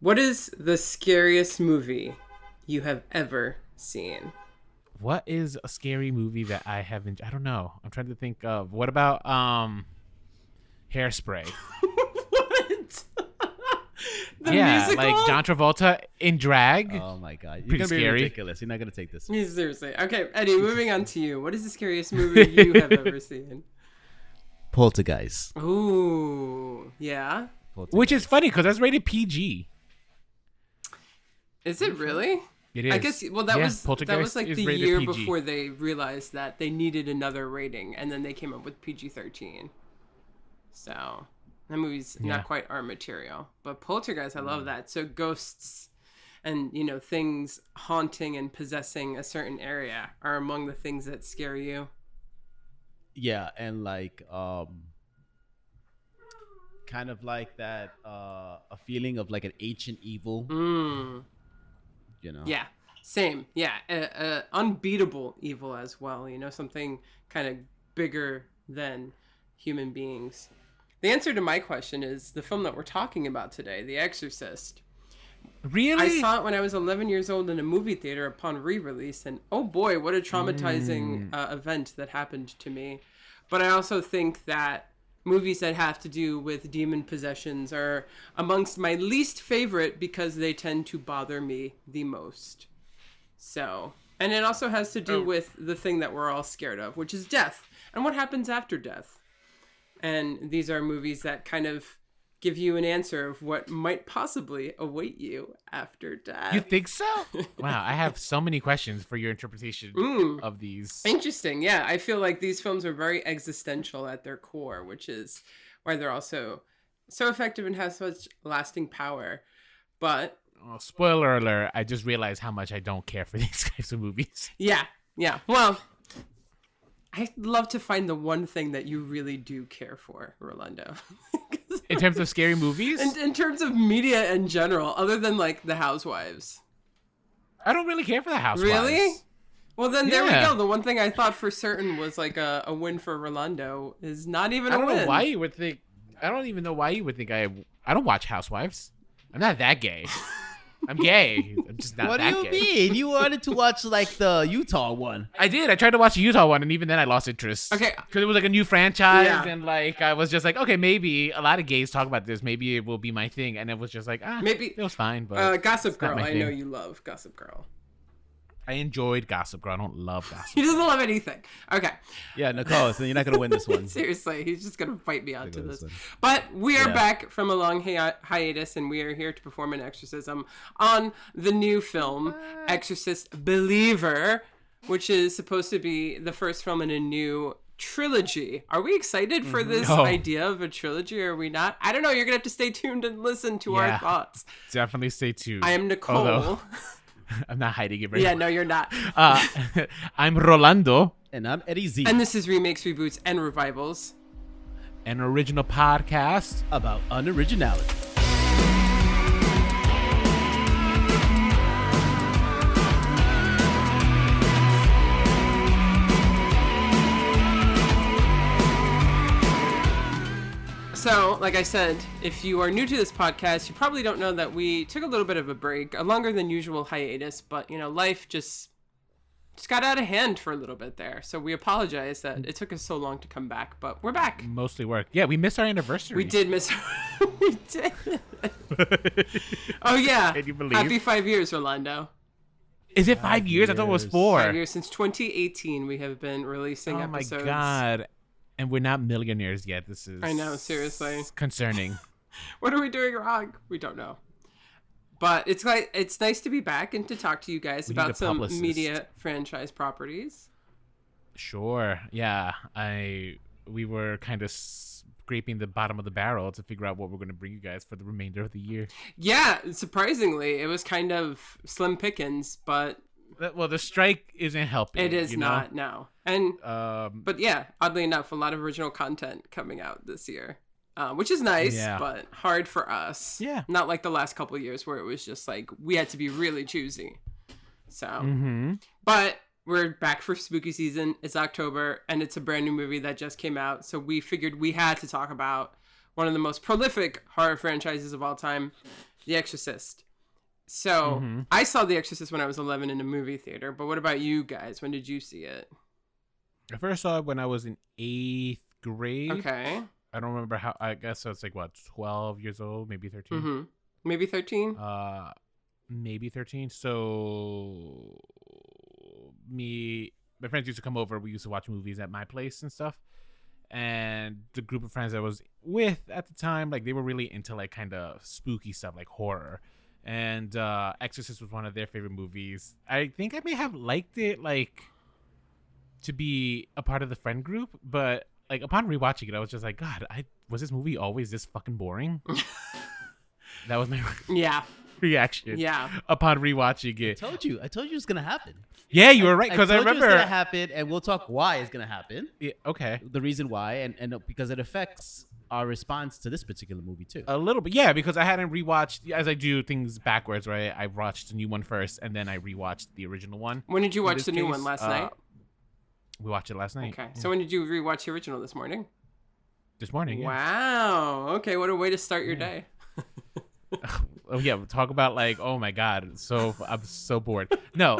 What is the scariest movie you have ever seen? What is a scary movie that I haven't? I don't know. I'm trying to think of. What about Hairspray? What? The Yeah, musical? like John Travolta in drag. Oh my god, you're Pretty gonna be scary. ridiculous. You're not gonna take this. Seriously. Okay, Eddie, moving on to you. What is the scariest movie you have ever seen? Poltergeist. Ooh, yeah. Which is funny because that's rated PG. Is it really? It is. I guess. Well, that was Poltergeist like is the rated year PG. before they realized that they needed another rating, and then they came up with PG-13. So that movie's Yeah. not quite our material, but Poltergeist, I love that. So ghosts and things haunting and possessing a certain area are among the things that scare you. Yeah, and like kind of like that a feeling of like an ancient evil. You know. Yeah, same. Yeah, unbeatable evil as well. Something kind of bigger than human beings. The answer to my question is the film that we're talking about today, The Exorcist. Really? I saw it when I was 11 years old in a movie theater upon re-release, and oh boy, what a traumatizing event that happened to me. But I also think that movies that have to do with demon possessions are amongst my least favorite because they tend to bother me the most. So, and it also has to do with the thing that we're all scared of, which is death and what happens after death. And these are movies that kind of give you an answer of what might possibly await you after death. You think so? Wow, I have so many questions for your interpretation of these. Interesting. Yeah, I feel like these films are very existential at their core, which is why they're also so effective and have such lasting power. But Oh, spoiler alert, I just realized how much I don't care for these types of movies. yeah. Well, I'd love to find the one thing that you really do care for, Rolando. In terms of scary movies? In terms of media in general, other than like The Housewives. I don't really care for the Housewives. Really? Well, then there we Yeah. go. The one thing I thought for certain was like a win for Rolando is not even I a don't win. know why you would think. I don't even know why you would think I don't watch Housewives. I'm not that gay. I'm gay. I'm just not What do that you gay. mean? You wanted to watch like the Utah one. I did. I tried to watch the Utah one, and even then I lost interest. Okay. Because it was like a new franchise, Yeah. and like I was just like, okay, maybe a lot of gays talk about this. Maybe it will be my thing, and it was just like, Maybe it was fine. But Gossip it's not Girl. my I know thing. you love Gossip Girl. I enjoyed Gossip Girl. I don't love Gossip He Girl. doesn't love anything. Okay. Yeah, Nicole. So you're not gonna win this one. Seriously, he's just gonna fight me onto Go this. this one. But we are Yeah. back from a long hiatus, and we are here to perform an exorcism on the new film, Exorcist Believer, which is supposed to be the first film in a new trilogy. Are we excited for this No. idea of a trilogy, or are we not? I don't know. You're gonna have to stay tuned and listen to our Yeah. thoughts. Definitely stay tuned. I am Nicole. Although, I'm not hiding it very Yeah, well. no, you're not. I'm Rolando, And I'm Eddie Z. And this is Remakes, Reboots, and Revivals. an original podcast. About unoriginality. So, like I said, if you are new to this podcast, you probably don't know that we took a little bit of a break, a longer than usual hiatus, but, life just got out of hand for a little bit there. So we apologize that it took us so long to come back, but we're back. Mostly work. Yeah, we missed our anniversary. We did miss... we did. Oh, yeah. Can you believe? Happy 5 years, Rolando. Is it 5 years? I thought it was 4. 5 years. Since 2018, we have been releasing Oh episodes. my god. And we're not millionaires yet. This is I know, seriously. concerning. What are we doing wrong? We don't know. But it's nice to be back and to talk to you guys We need about a some publicist. media franchise properties. Sure. Yeah. We were kind of scraping the bottom of the barrel to figure out what we're going to bring you guys for the remainder of the year. Yeah, surprisingly, it was kind of slim pickings, but Well, the strike isn't helping. it is you know? not now. And Um, but yeah, oddly enough, a lot of original content coming out this year. Which is nice, Yeah. but hard for us. Yeah. Not like the last couple of years where it was just like we had to be really choosy. So, but we're back for spooky season. It's October, and it's a brand new movie that just came out. So we figured we had to talk about one of the most prolific horror franchises of all time, The Exorcist. So I saw The Exorcist when I was 11 in a movie theater. But what about you guys? When did you see it? I first saw it when I was in 8th grade. Okay. I don't remember how. I guess I was like, what, 12 years old, maybe 13. Maybe 13. Maybe 13. So my friends used to come over. We used to watch movies at my place and stuff. And the group of friends I was with at the time, like, they were really into like kind of spooky stuff, like horror. And Exorcist was one of their favorite movies. I think I may have liked it, like, to be a part of the friend group, but like upon rewatching it, I was just like, God, was this movie always this fucking boring? That was my reaction. Yeah. Upon rewatching it, I told you it's gonna happen. Yeah, you were right, because I told you remember it's gonna happen, and we'll talk why it's gonna happen. Yeah, okay. The reason why, and because it affects our response to this particular movie too. A little bit, yeah, because I hadn't rewatched, as I do things backwards, right? I watched the new one first, and then I rewatched the original one. When did you watch the new one? Last night? We watched it last night. Okay. So when did you rewatch the original? This morning? This morning, yeah. Wow. Okay, what a way to start your day. Oh yeah, we'll talk about like, oh my God, I'm so bored. No,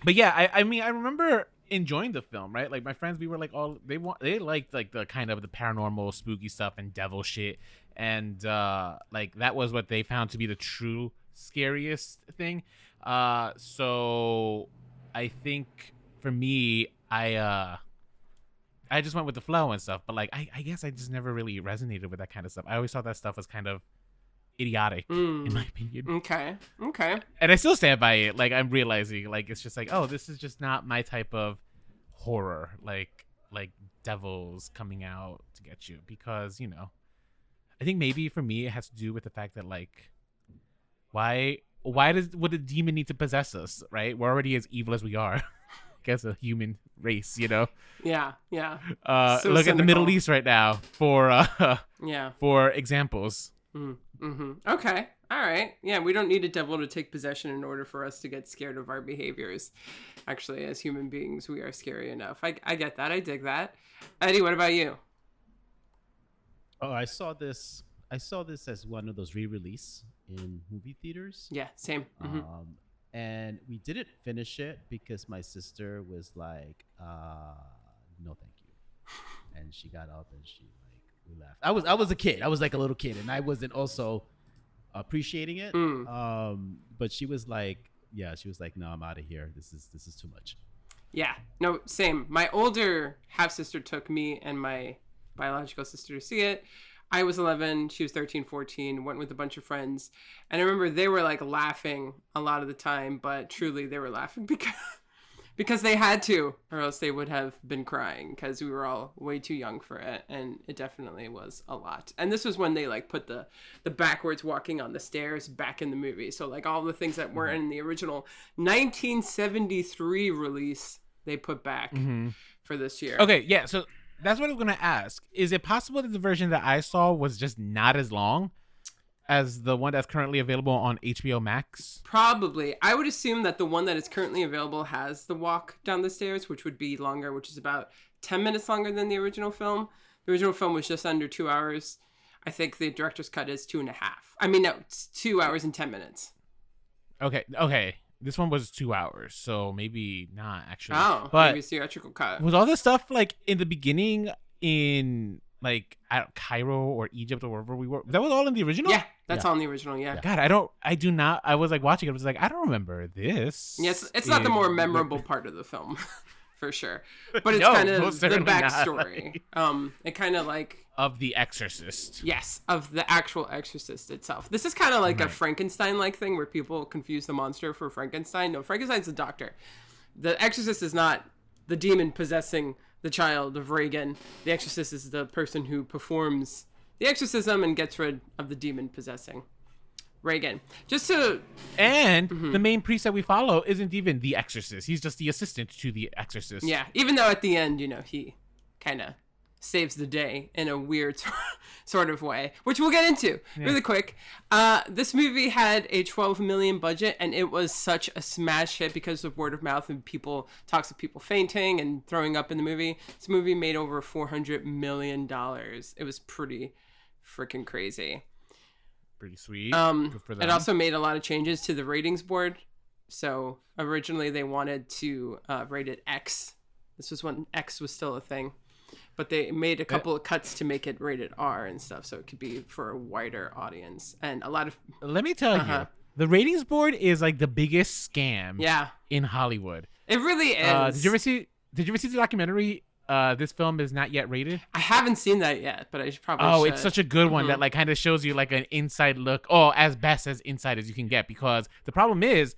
but yeah, I mean, I remember enjoying the film, right? Like my friends, we were like they liked like the kind of the paranormal, spooky stuff and devil shit, and like that was what they found to be the true scariest thing. So I think for me, I just went with the flow and stuff, but like I guess I just never really resonated with that kind of stuff. I always thought that stuff was kind of idiotic, in my opinion. Okay. And I still stand by it. Like I'm realizing, like it's just like, oh, this is just not my type of horror. Like devils coming out to get you, because I think maybe for me it has to do with the fact that like, why would a demon need to possess us? Right? We're already as evil as we are. As a human race, Yeah. So look at the Middle East right now for examples. Okay. All right. Yeah, we don't need a devil to take possession in order for us to get scared of our behaviors. Actually, as human beings, we are scary enough. I get that. I dig that. Eddie, what about you? Oh, I saw this as one of those re-release in movie theaters. Yeah, same. And we didn't finish it because my sister was like, no, thank you. And she got up and we laughed. I was a kid. I was like a little kid, and I wasn't also appreciating it. But she was like, no, I'm out of here. This is too much. Yeah, no, same. My older half sister took me and my biological sister to see it. I was 11, she was 13, 14, went with a bunch of friends. And I remember they were like laughing a lot of the time, but truly they were laughing because they had to, or else they would have been crying, because we were all way too young for it. And it definitely was a lot. And this was when they like put the backwards walking on the stairs back in the movie. So like all the things that were in the original 1973 release, they put back for this year. Okay, yeah, so that's what I'm going to ask. Is it possible that the version that I saw was just not as long as the one that's currently available on HBO Max? Probably. I would assume that the one that is currently available has the walk down the stairs, which would be longer, which is about 10 minutes longer than the original film. The original film was just under 2 hours. I think the director's cut is 2.5. I mean, no, it's 2 hours and 10 minutes. Okay. This one was 2 hours, so maybe not actually. Oh, but maybe it's theatrical cut. Was all this stuff like in the beginning in like Cairo or Egypt or wherever we were? That was all in the original? Yeah, that's all in the original, yeah. God, I was like watching it. I was like, I don't remember this. Yes, it's not the more memorable part of the film, for sure. But it's kind of the backstory. It kind of like... Of The Exorcist. Yes, of the actual Exorcist itself. This is kind of like a Frankenstein-like thing where people confuse the monster for Frankenstein. No, Frankenstein's the doctor. The Exorcist is not the demon possessing the child of Reagan. The Exorcist is the person who performs the exorcism and gets rid of the demon possessing Reagan. And the main priest that we follow isn't even the Exorcist. He's just the assistant to the Exorcist. Yeah, even though at the end, he kind of saves the day in a weird sort of way, which we'll get into really quick. This movie had a $12 million budget, and it was such a smash hit because of word of mouth and talks of people fainting and throwing up in the movie. This movie made over $400 million. It was pretty freaking crazy. Pretty sweet. Good for them. It also made a lot of changes to the ratings board. So originally they wanted to rate it X. This was when X was still a thing. But they made a couple of cuts to make it rated R and stuff, so it could be for a wider audience. And a lot of... Let me tell you, the ratings board is like the biggest scam in Hollywood. It really is. Did you ever see the documentary, This Film Is Not Yet Rated? I haven't seen that yet, but I should probably should. It's such a good one that like kind of shows you like an inside look, as best as inside as you can get, because the problem is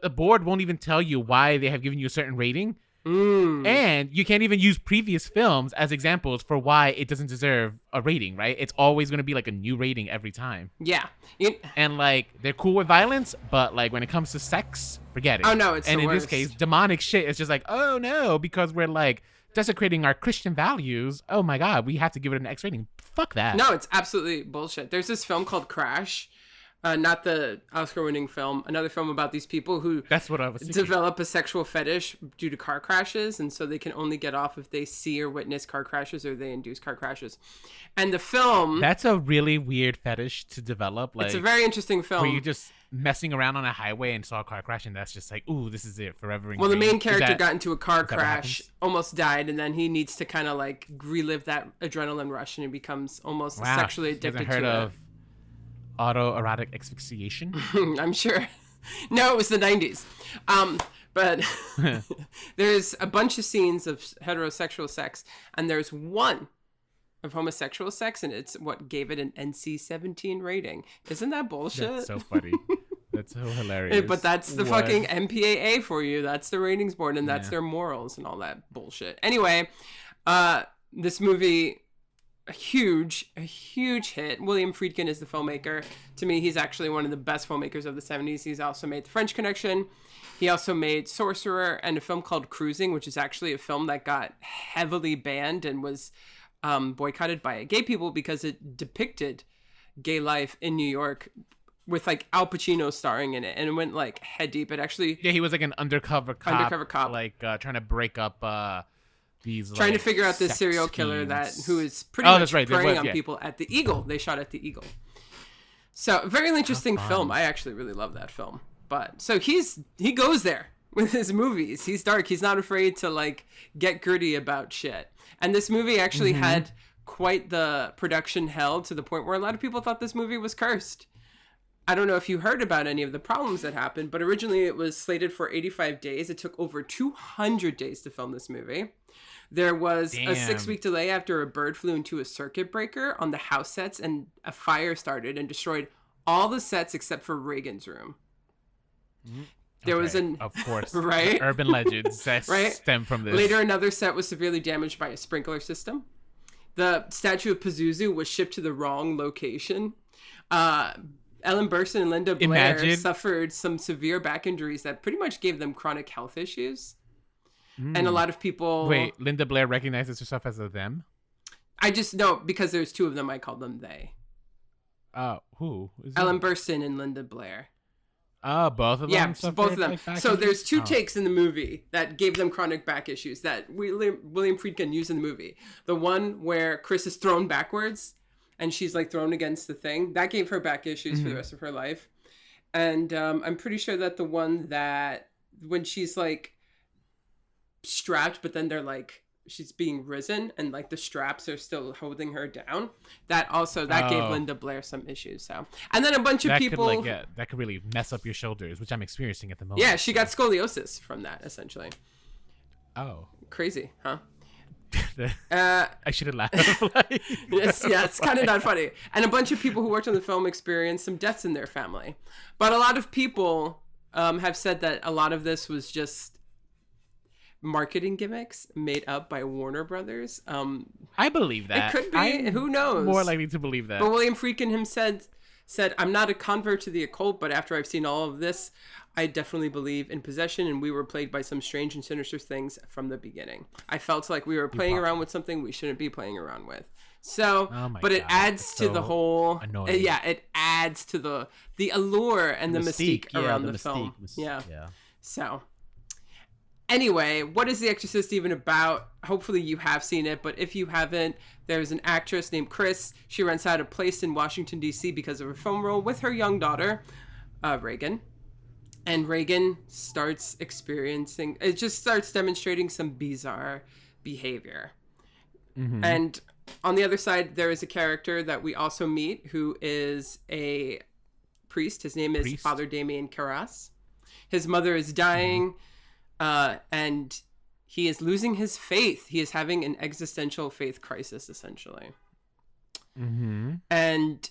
the board won't even tell you why they have given you a certain rating. And you can't even use previous films as examples for why it doesn't deserve a rating, right? It's always going to be like a new rating every time. Yeah. And like they're cool with violence, but like when it comes to sex, forget it. Oh no, it's and the in worst. this case, demonic shit. It's just like, oh no, because we're like desecrating our Christian values. Oh my God, we have to give it an X rating. Fuck that. No, it's absolutely bullshit. There's this film called Crash. Not the Oscar-winning film, another film about these people who That's what I was thinking. Develop a sexual fetish due to car crashes, and so they can only get off if they see or witness car crashes or they induce car crashes. And the film... That's a really weird fetish to develop. Like, it's a very interesting film. Where you're just messing around on a highway and saw a car crash, and that's just like, ooh, this is it, forever. Well, the main character got into a car crash, almost died, and then he needs to kind of like relive that adrenaline rush, and he becomes almost sexually addicted to it. Autoerotic asphyxiation? I'm sure. No, it was the 90s. But there's a bunch of scenes of heterosexual sex, and there's one of homosexual sex, and it's what gave it an NC-17 rating. Isn't that bullshit? That's so funny. That's so hilarious. But that's the fucking MPAA for you. That's the ratings board, and that's their morals and all that bullshit. Anyway, this movie... a huge hit. William Friedkin is the filmmaker. To me, he's actually one of the best filmmakers of the 70s. He's also made The French Connection. He also made Sorcerer and a film called Cruising, which is actually a film that got heavily banned and was boycotted by gay people because it depicted gay life in New York with like Al Pacino starring in it, and it went like head deep. It actually he was like an undercover cop. Like trying to break up trying to figure out this serial killer who is pretty much preying on people at the Eagle. They shot at the Eagle. So very interesting film. I actually really love that film. But so he goes there with his movies. He's dark. He's not afraid to like get gritty about shit. And this movie actually had quite the production hell to the point where a lot of people thought this movie was cursed. I don't know if you heard about any of the problems that happened, but originally it was slated for 85 days. It took over 200 days to film this movie. There was a 6-week delay after a bird flew into a circuit breaker on the house sets, and a fire started and destroyed all the sets except for Reagan's room. There was of course, right? Urban legends that stem from this. Later, another set was severely damaged by a sprinkler system. The statue of Pazuzu was shipped to the wrong location. Ellen Burstyn and Linda Blair suffered some severe back injuries that pretty much gave them chronic health issues. And a lot of people... Wait, Linda Blair recognizes herself as a them? I just know because there's two of them, I call them they. Who? Ellen Burstyn and Linda Blair. Both of them? Yeah, both of them. So there's two takes in the movie that gave them chronic back issues that William Friedkin used in the movie. The one where Chris is thrown backwards and she's like thrown against the thing. That gave her back issues for the rest of her life. And I'm pretty sure that the one that when she's like strapped, but then they're like she's being risen and like the straps are still holding her down, that gave Linda Blair some issues. So, and then a bunch of people that could really mess up your shoulders, which I'm experiencing at the moment. Yeah, she got scoliosis from that essentially. Crazy, huh? I should have laughed. It's kind of not funny. And a bunch of people who worked on the film experienced some deaths in their family, but a lot of people have said that a lot of this was just marketing gimmicks made up by Warner Brothers. I believe that. It could be. Who knows? More likely to believe that. But William Friedkin himself said, "I'm not a convert to the occult, but after I've seen all of this, I definitely believe in possession, and we were plagued by some strange and sinister things from the beginning. I felt like we were playing around with something we shouldn't be playing around with." So, but it adds to the whole... it adds to the allure and the mystique around the film. Yeah. So... Anyway, what is The Exorcist even about? Hopefully you have seen it, but if you haven't, there's an actress named Chris. She rents out a place in Washington, D.C. because of a film role with her young daughter, Reagan. And Reagan starts demonstrating some bizarre behavior. Mm-hmm. And on the other side, there is a character that we also meet who is a priest. His name is Father Damien Carras. His mother is dying. Mm-hmm. And he is losing his faith. He is having an existential faith crisis, essentially. Mm-hmm. And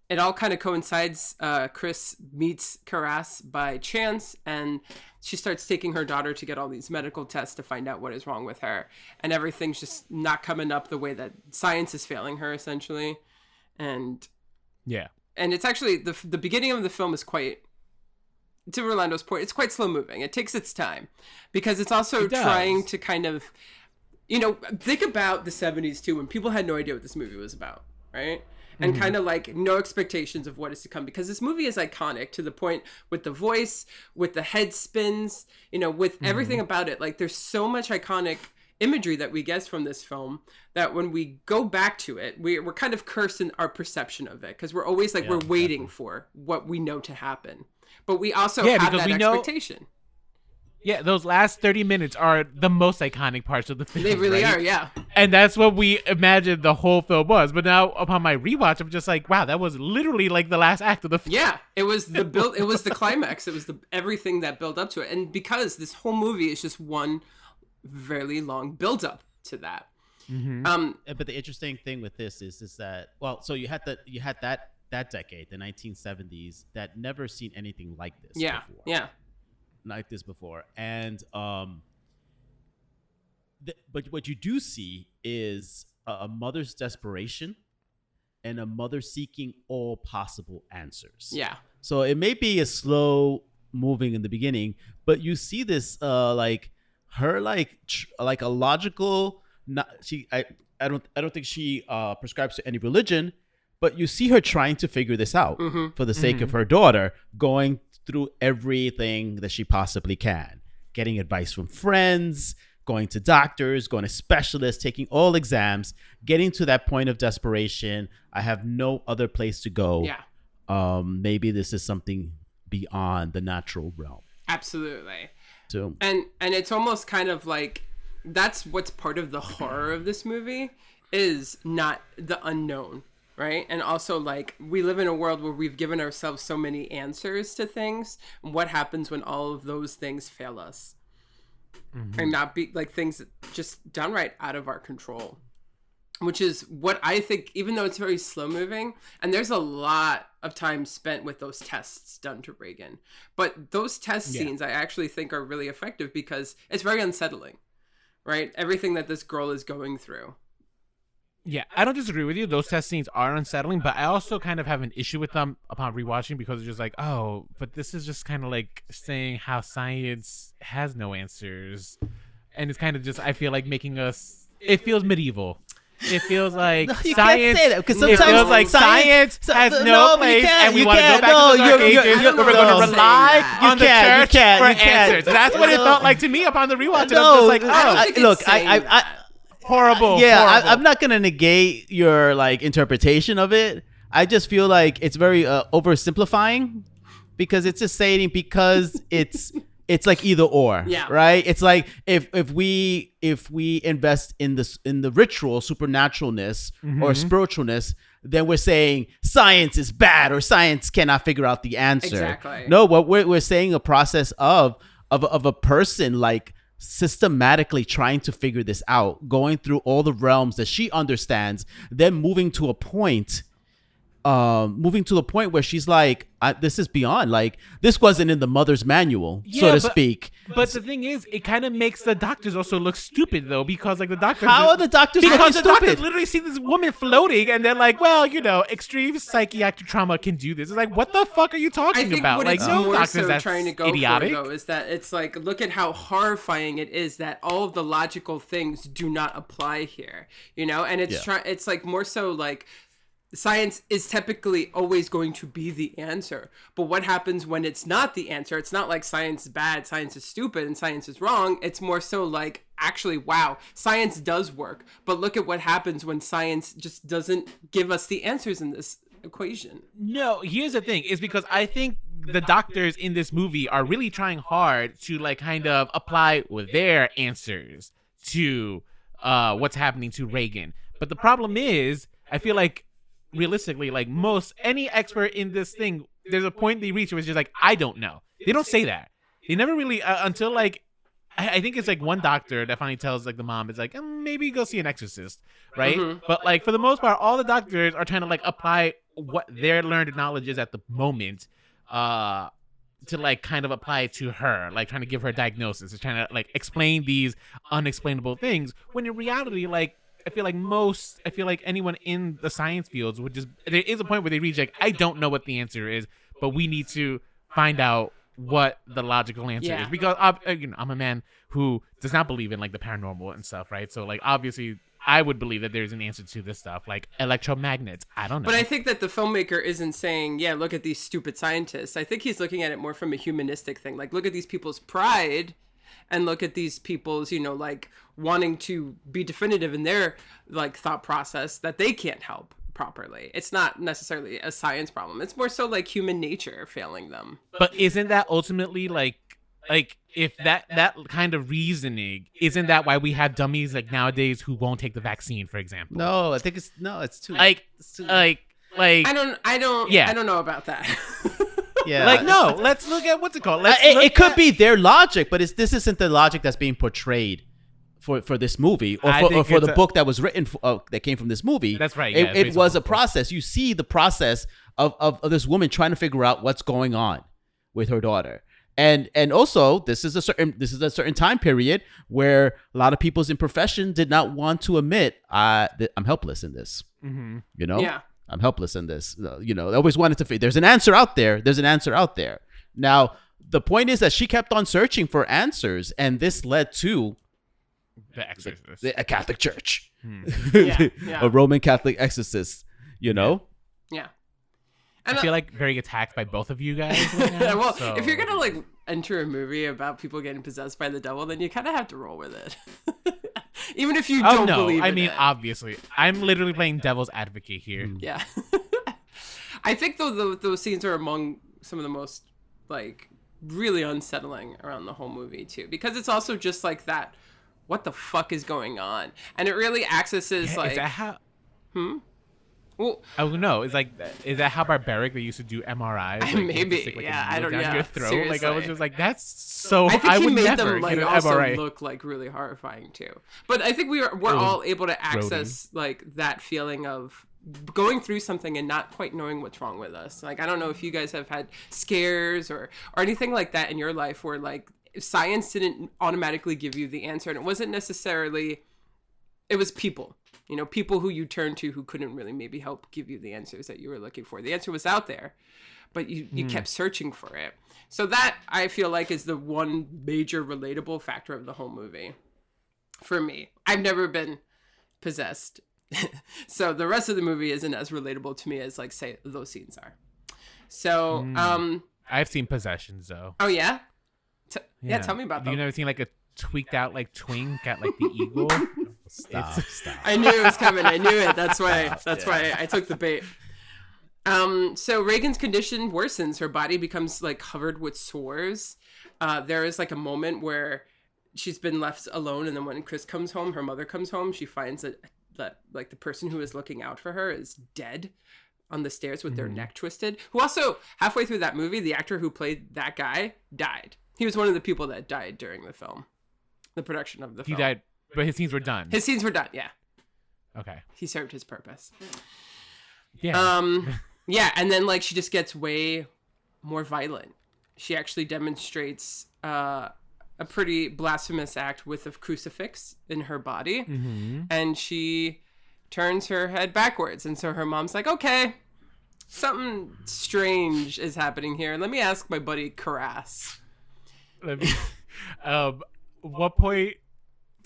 it all kind of coincides. Chris meets Carras by chance, and she starts taking her daughter to get all these medical tests to find out what is wrong with her. And everything's just not coming up the way that science is failing her, essentially. And it's actually, the beginning of the film is quite... To Rolando's point, it's quite slow moving. It takes its time because it's also trying to kind of, think about the 70s too, when people had no idea what this movie was about, right? And kind of like no expectations of what is to come, because this movie is iconic to the point with the voice, with the head spins, with everything about it. Like there's so much iconic imagery that we get from this film that when we go back to it, we're kind of cursed in our perception of it, because we're always like, we're waiting for what we know to happen. But we also have that expectation. Those last 30 minutes are the most iconic parts of the film. They really are, yeah. And that's what we imagined the whole film was. But now, upon my rewatch, I'm just like, wow, that was literally like the last act of the film. Yeah, it was the build. It was the climax. It was everything that built up to it. And because this whole movie is just one very long build up to that. Mm-hmm. But the interesting thing with this is that, so you had that decade, the 1970s, that never seen anything like this before. Like this before. And but what you do see is a mother's desperation and a mother seeking all possible answers. Yeah. So it may be a slow moving in the beginning, but you see this like her like a logical, I don't think she prescribes to any religion. But you see her trying to figure this out for the sake of her daughter, going through everything that she possibly can, getting advice from friends, going to doctors, going to specialists, taking all exams, getting to that point of desperation. I have no other place to go. Yeah. Maybe this is something beyond the natural realm. Absolutely. So, and it's almost kind of like, that's what's part of the horror of this movie, is not the unknown. Right. And also, like, we live in a world where we've given ourselves so many answers to things. What happens when all of those things fail us? And not be like things that just downright out of our control, which is what I think, even though it's very slow moving, and there's a lot of time spent with those tests done to Reagan. But those test scenes I actually think are really effective because it's very unsettling. Right. Everything that this girl is going through. Yeah, I don't disagree with you. Those test scenes are unsettling, but I also kind of have an issue with them upon rewatching because it's just like, oh, but this is just kind of like saying how science has no answers. And it's kind of just, I feel like making us, it feels medieval. It feels like you science. Can't say that, because sometimes it feels like science has no place, and we want to go back to the Dark Ages, where we're going to rely on the church for answers. That's what it felt like to me upon the rewatch. And I'm just like, look, horrible. Yeah, horrible. I'm not gonna negate your like interpretation of it. I just feel like it's very oversimplifying, because it's just saying because it's like either or, right? It's like if we invest in the ritual supernaturalness or spiritualness, then we're saying science is bad or science cannot figure out the answer. Exactly. No, what we're saying a process of a person like systematically trying to figure this out, going through all the realms that she understands, then moving to a point where she's like, this is beyond, like, this wasn't in the mother's manual, so to speak. But the thing is, it kind of makes the doctors also look stupid, though, because like the doctors, how are the doctors because the stupid? Doctors literally see this woman floating and they're like, well, extreme psychiatric trauma can do this. It's like, what the fuck are you talking about? What like, it's no more doctors, so that's trying to go idiotic. for, though, is that it's like, look at how horrifying it is that all of the logical things do not apply here, and it's it's like more so like science is typically always going to be the answer. But what happens when it's not the answer? It's not like science is bad, science is stupid, and science is wrong. It's more so like, actually, wow, science does work. But look at what happens when science just doesn't give us the answers in this equation. No, here's the thing, is because I think the doctors in this movie are really trying hard to like kind of apply with their answers to what's happening to Reagan. But the problem is, I feel like realistically, like most any expert in this thing, there's a point they reach where it's just like, I don't know. They don't say that. They never really until like I think it's like one doctor that finally tells like the mom, it's like, maybe go see an exorcist, right? Mm-hmm. But like for the most part, all the doctors are trying to like apply what their learned knowledge is at the moment to like kind of apply it to her, like trying to give her a diagnosis, is trying to like explain these unexplainable things, when in reality, like I feel like anyone in the science fields would just, there is a point where they reach like, I don't know what the answer is, but we need to find out what the logical answer is, because I'm a man who does not believe in like the paranormal and stuff, right? So like obviously I would believe that there's an answer to this stuff, like electromagnets. I don't know. But I think that the filmmaker isn't saying, yeah, look at these stupid scientists. I think he's looking at it more from a humanistic thing. Like, look at these people's pride and look at these people's, like wanting to be definitive in their like thought process that they can't help properly. It's not necessarily a science problem. It's more so like human nature failing them. But isn't that ultimately like if that kind of reasoning, isn't that why we have dummies like nowadays who won't take the vaccine, for example? No, I think it's too like I don't know about that. Yeah. Like, no, let's look at what's it called. It could be their logic, but this isn't the logic that's being portrayed for this movie or for the book that was written that came from this movie. That's right. Yeah, it was a process. You see the process of this woman trying to figure out what's going on with her daughter. And also this is a certain time period where a lot of people in profession did not want to admit that I'm helpless in this. Mm-hmm. Yeah. I'm helpless in this. They always wanted to. There's an answer out there. Now, the point is that she kept on searching for answers, and this led to the Exorcist, a Catholic Church, Yeah. a Roman Catholic exorcist. Yeah. I feel like very attacked by both of you guys. Right now, well, so. If you're gonna like enter a movie about people getting possessed by the devil, then you kind of have to roll with it. Even if you don't believe in it. Obviously. I'm literally playing devil's advocate here. Yeah. I think those scenes are among some of the most like really unsettling around the whole movie too, because it's also just like that, what the fuck is going on? And it really accesses like, is that how? Well, oh no! Is that how barbaric they used to do MRIs? Like, maybe, stick, like, yeah. I don't know. Your throat. Seriously. Like I was just like, that's so. I think he would made never them like get an also MRI. look like really horrifying too. But I think we're all able to access like that feeling of going through something and not quite knowing what's wrong with us. Like I don't know if you guys have had scares or anything like that in your life where like science didn't automatically give you the answer, and it wasn't necessarily. It was people. People who you turned to who couldn't really maybe help give you the answers that you were looking for. The answer was out there, but you kept searching for it. So that, I feel like, is the one major relatable factor of the whole movie. For me. I've never been possessed. So the rest of the movie isn't as relatable to me as, like, say, those scenes are. So, I've seen possessions, though. Oh, yeah? Yeah, tell me about them. You've never seen, like, a tweaked out, like, twink at, like, the eagle? Stop. I knew it was coming. I knew it. That's why I took the bait. So Reagan's condition worsens. Her body becomes like covered with sores. There is like a moment where she's been left alone, and then when Chris comes home, her mother comes home, she finds that like the person who is looking out for her is dead on the stairs with their neck twisted. Who also, halfway through that movie, the actor who played that guy died. He was one of the people that died during the film, the production of the film. He died. But his scenes were done. Yeah. Okay. He served his purpose. Yeah. Yeah, and then like she just gets way more violent. She actually demonstrates a pretty blasphemous act with a crucifix in her body, and she turns her head backwards. And so her mom's like, "Okay, something strange is happening here. Let me ask my buddy Karas." What point?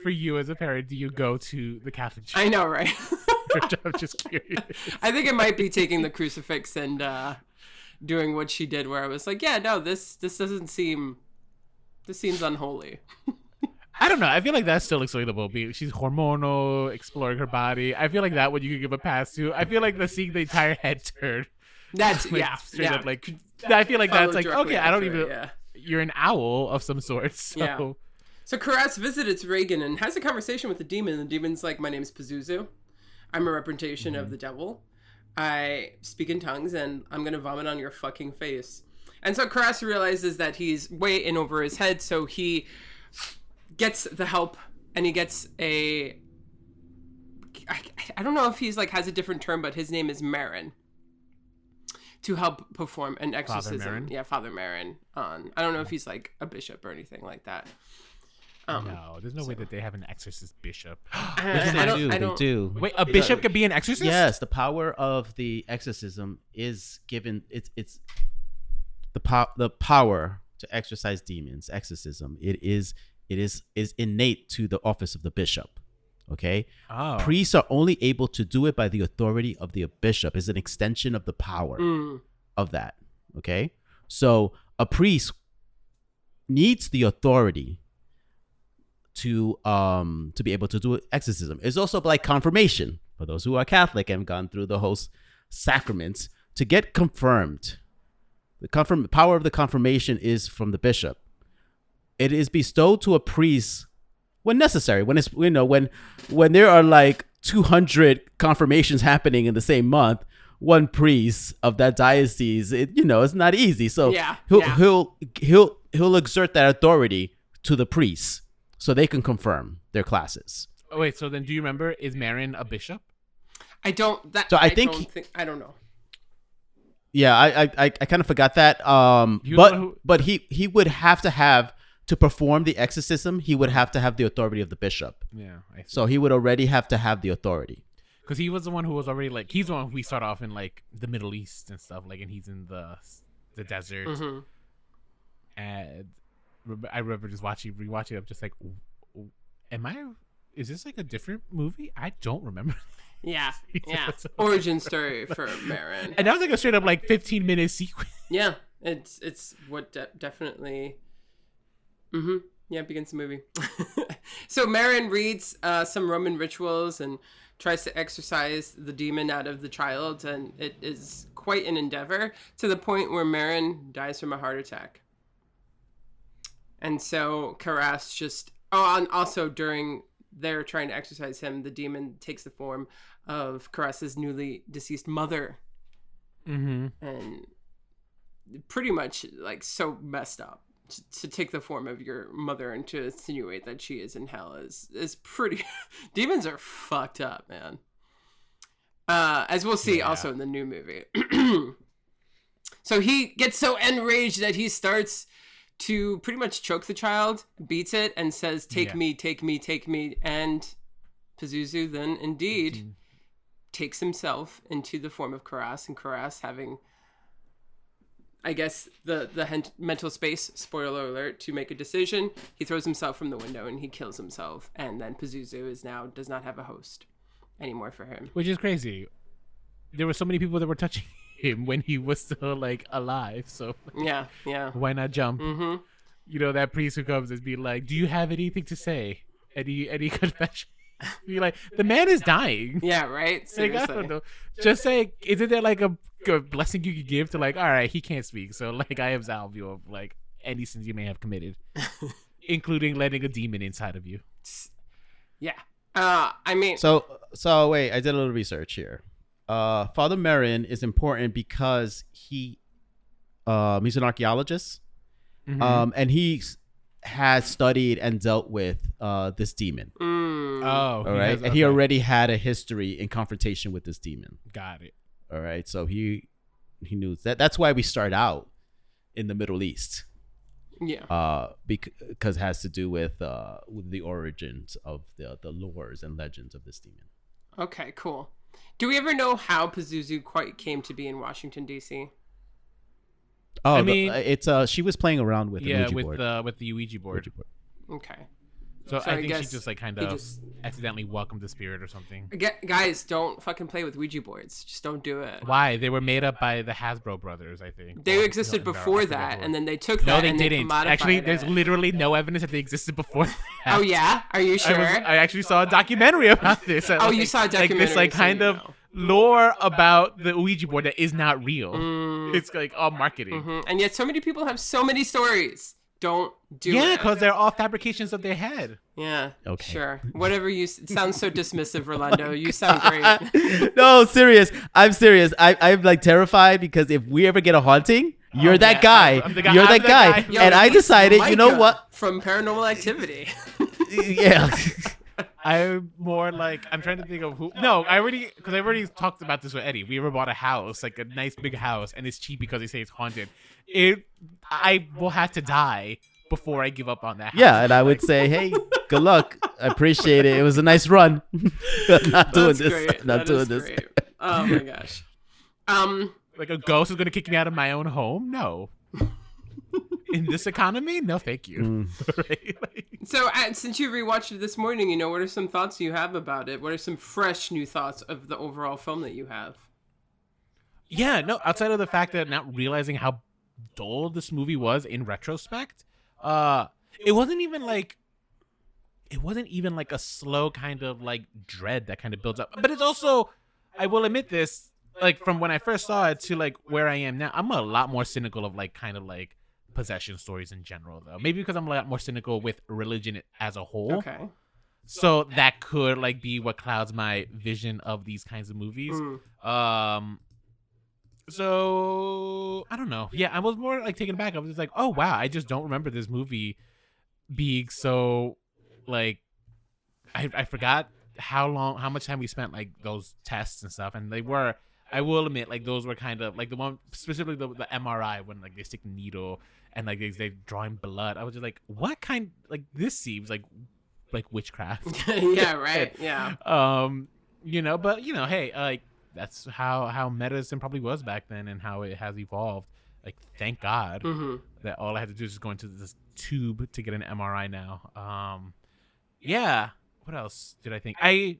for you as a parent do you go to the Catholic Church? I know, right? I'm just curious. I think it might be taking the crucifix and doing what she did, where I was like, yeah, no, this doesn't seem. This seems unholy. I don't know. I feel like that's still explainable. She's hormonal, exploring her body. I feel like that one you could give a pass to. I feel like seeing the entire head turn. That's like, straight up, like I feel like that's like okay. I don't even. Yeah. You're an owl of some sort. So. Yeah. So Karas visits Reagan and has a conversation with the demon. The demon's like, "My name's Pazuzu. I'm a representation of the devil. I speak in tongues, and I'm gonna vomit on your fucking face." And so Karas realizes that he's way in over his head, so he gets the help, and he gets I don't know if he's like has a different term, but his name is Marin, to help perform an exorcism. Father Marin? Yeah, Father Marin. I don't know if he's like a bishop or anything like that. No, there's no way that they have an exorcist bishop. They do. Wait, a bishop could be an exorcist? Yes, the power of the exorcism is given. It's the power to exorcise demons. Exorcism. It is innate to the office of the bishop. Okay. Oh. Priests are only able to do it by the authority of the bishop. It's an extension of the power of that. Okay. So a priest needs the authority to be able to do exorcism. It's also like confirmation for those who are Catholic and have gone through the whole sacraments to get confirmed. The power of the confirmation is from the bishop. It is bestowed to a priest when necessary. When it's when there are like 200 confirmations happening in the same month, one priest of that diocese, it's not easy. So he'll exert that authority to the priests so they can confirm their classes. Oh, wait, so then do you remember, is Marin a bishop? I don't know. Yeah, I kind of forgot that. But he would have to perform the exorcism, he would have to have the authority of the bishop. Yeah, I see. So he would already have to have the authority. Because he was the one who was already like, he's the one who we start off in like the Middle East and stuff, like, and he's in the desert. Mm-hmm. And I remember just rewatching it. I'm just like, is this like a different movie? I don't remember. Yeah. Origin story for Marin. And that was like a straight up like 15-minute sequence. Yeah, it's what definitely. Begins the movie. So Marin reads some Roman rituals and tries to exorcise the demon out of the child, and it is quite an endeavor to the point where Marin dies from a heart attack. And so Karas and also during they're trying to exorcise him, the demon takes the form of Karas's newly deceased mother. Mm-hmm. And pretty much like so messed up. To take the form of your mother and to insinuate that she is in hell is pretty. Demons are fucked up, man. As we'll see also in the new movie. So he gets so enraged that he starts to pretty much choke the child, beats it, and says, "Take me, take me, take me." And Pazuzu then indeed takes himself into the form of Karas, and Karas having, I guess, the mental space, spoiler alert, to make a decision, he throws himself from the window and he kills himself. And then Pazuzu does not have a host anymore for him. Which is crazy. There were so many people that were touching him when he was still like alive. So yeah. Why not jump? Mm-hmm. That priest who comes and be like, "Do you have anything to say? Any confession?" Be like, the man is dying. Yeah, right. Like, I don't know. Just say, isn't there like a blessing you could give to like, all right, he can't speak, so like I absolve you of like any sins you may have committed, including letting a demon inside of you. Yeah. I mean. So wait, I did a little research here. Father Marin is important because he's an archaeologist, and he has studied and dealt with this demon. Oh, all right, and he already had a history in confrontation with this demon. Got it. All right, so he knew that. That's why we start out in the Middle East. Yeah. Because it has to do with the origins of the lores and legends of this demon. Okay, cool. Do we ever know how Pazuzu quite came to be in Washington, D.C.? Oh, I mean, it's she was playing around with the Ouija board. with the Ouija board. Okay. So So I I think she guess just like kind he of just- accidentally welcomed the spirit or something. Guys, don't fucking play with Ouija boards. Just don't do it. Why? They were made up by the Hasbro brothers, I think. They Or existed Hilton Barrow, I before forget that, who. and then they took No, that they and didn't. they commodified Actually, there's it. literally no evidence that they existed before that. Oh yeah? Are you sure? I actually saw a documentary about this. Oh, you saw a Like this, documentary, like so kind you of know. lore about the Ouija board that is not real. It's like all marketing. Mhm. And yet so many people have so many stories. Don't do Yeah, it. because they're all fabrications of their head. Yeah. Okay. Sure. Whatever you it sounds so dismissive, Rolando. You sound great. No, serious. I'm serious. I'm like terrified because if we ever get a haunting, you're that yeah, guy. I'm the guy- You're I'm that the guy. guy. Yo, And I he's decided, you know Micah what? From Paranormal Activity. Yeah. I'm more like I'm trying to think of who. No, I already talked about this with Eddie. We ever bought a house, like a nice big house, and it's cheap because they say it's haunted. I will have to die before I give up on that house. Yeah, and I would say, hey, good luck. I appreciate it. It was a nice run. Not doing That's this. great. Not That doing is this. great. Oh my gosh. Like a ghost is gonna kick me out of my own home? No. In this economy, no, thank you. Right? Like- So since you rewatched it this morning, you know, what are some thoughts you have about it? What are some fresh new thoughts of the overall film that you have? Yeah, no, outside of the fact that not realizing how dull this movie was in retrospect, it wasn't even like a slow kind of like dread that kind of builds up. But it's also, I will admit this, like from when I first saw it to like where I am now, I'm a lot more cynical of like kind of like possession stories in general though. Maybe because I'm a lot more cynical with religion as a whole. Okay. So that could like be what clouds my vision of these kinds of movies. So I don't know. Yeah, I was more like taken aback. I was just like, oh wow, I just don't remember this movie being so like I forgot how much time we spent like those tests and stuff, and they were. I will admit, like those were kind of like the one specifically the MRI when like they stick the needle and like they drawing blood. I was just like, what kind? Like this seems like witchcraft. Yeah. Right. Yeah. You know, but you know, hey, like that's how medicine probably was back then and how it has evolved. Like, thank God that all I had to do is just go into this tube to get an MRI now. Yeah. What else did I think? I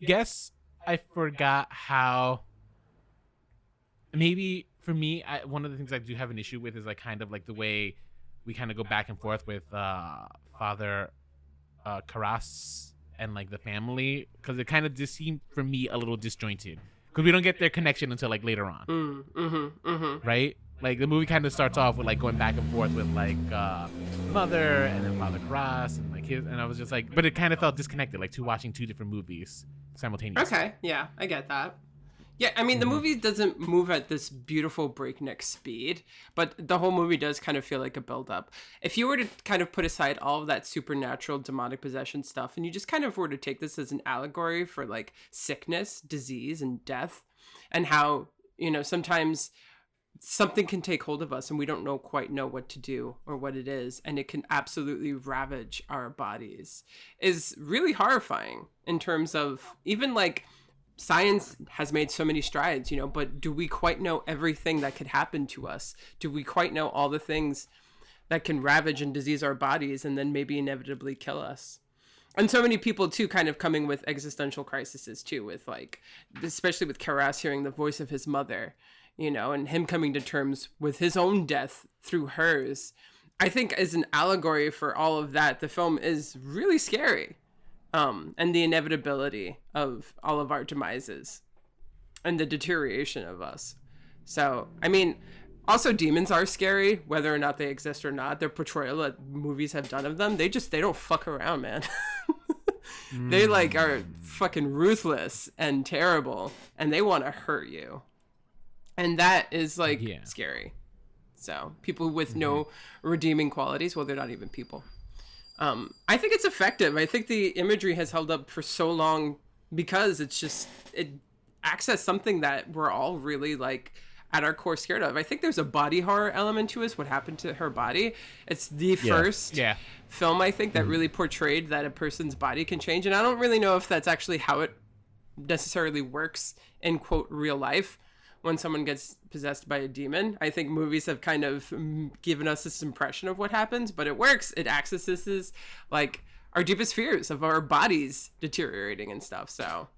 guess I forgot how. Maybe for me, one of the things I do have an issue with is like kind of like the way we kind of go back and forth with Father Karras and like the family, because it kind of just seemed for me a little disjointed because we don't get their connection until like later on, right? Like the movie kind of starts off with like going back and forth with like mother and then Father Karras and like his, and I was just like, but it kind of felt disconnected, like watching two different movies simultaneously. Okay. Yeah, I get that. Yeah, I mean, the movie doesn't move at this beautiful breakneck speed, but the whole movie does kind of feel like a build-up. If you were to kind of put aside all of that supernatural demonic possession stuff, and you just kind of were to take this as an allegory for, like, sickness, disease, and death, and how, you know, sometimes something can take hold of us and we don't quite know what to do or what it is, and it can absolutely ravage our bodies, is really horrifying in terms of even, like... Science has made so many strides, you know, but do we quite know everything that could happen to us? Do we quite know all the things that can ravage and disease our bodies and then maybe inevitably kill us? And so many people, too, kind of coming with existential crises, too, with like, especially with Karras hearing the voice of his mother, you know, and him coming to terms with his own death through hers. I think as an allegory for all of that, the film is really scary. And the inevitability of all of our demises and the deterioration of us. So, I mean, also demons are scary, whether or not they exist or not. Their portrayal that movies have done of them, they don't fuck around, man. They like are fucking ruthless and terrible, and they want to hurt you. And that is like scary. So, people with no redeeming qualities, well, they're not even people. I think it's effective. I think the imagery has held up for so long because it accessed something that we're all really like at our core scared of. I think there's a body horror element to us. What happened to her body? It's the first film, I think, that really portrayed that a person's body can change. And I don't really know if that's actually how it necessarily works in quote real life. When someone gets possessed by a demon, I think movies have kind of given us this impression of what happens, but it works. It accesses like our deepest fears of our bodies deteriorating and stuff. So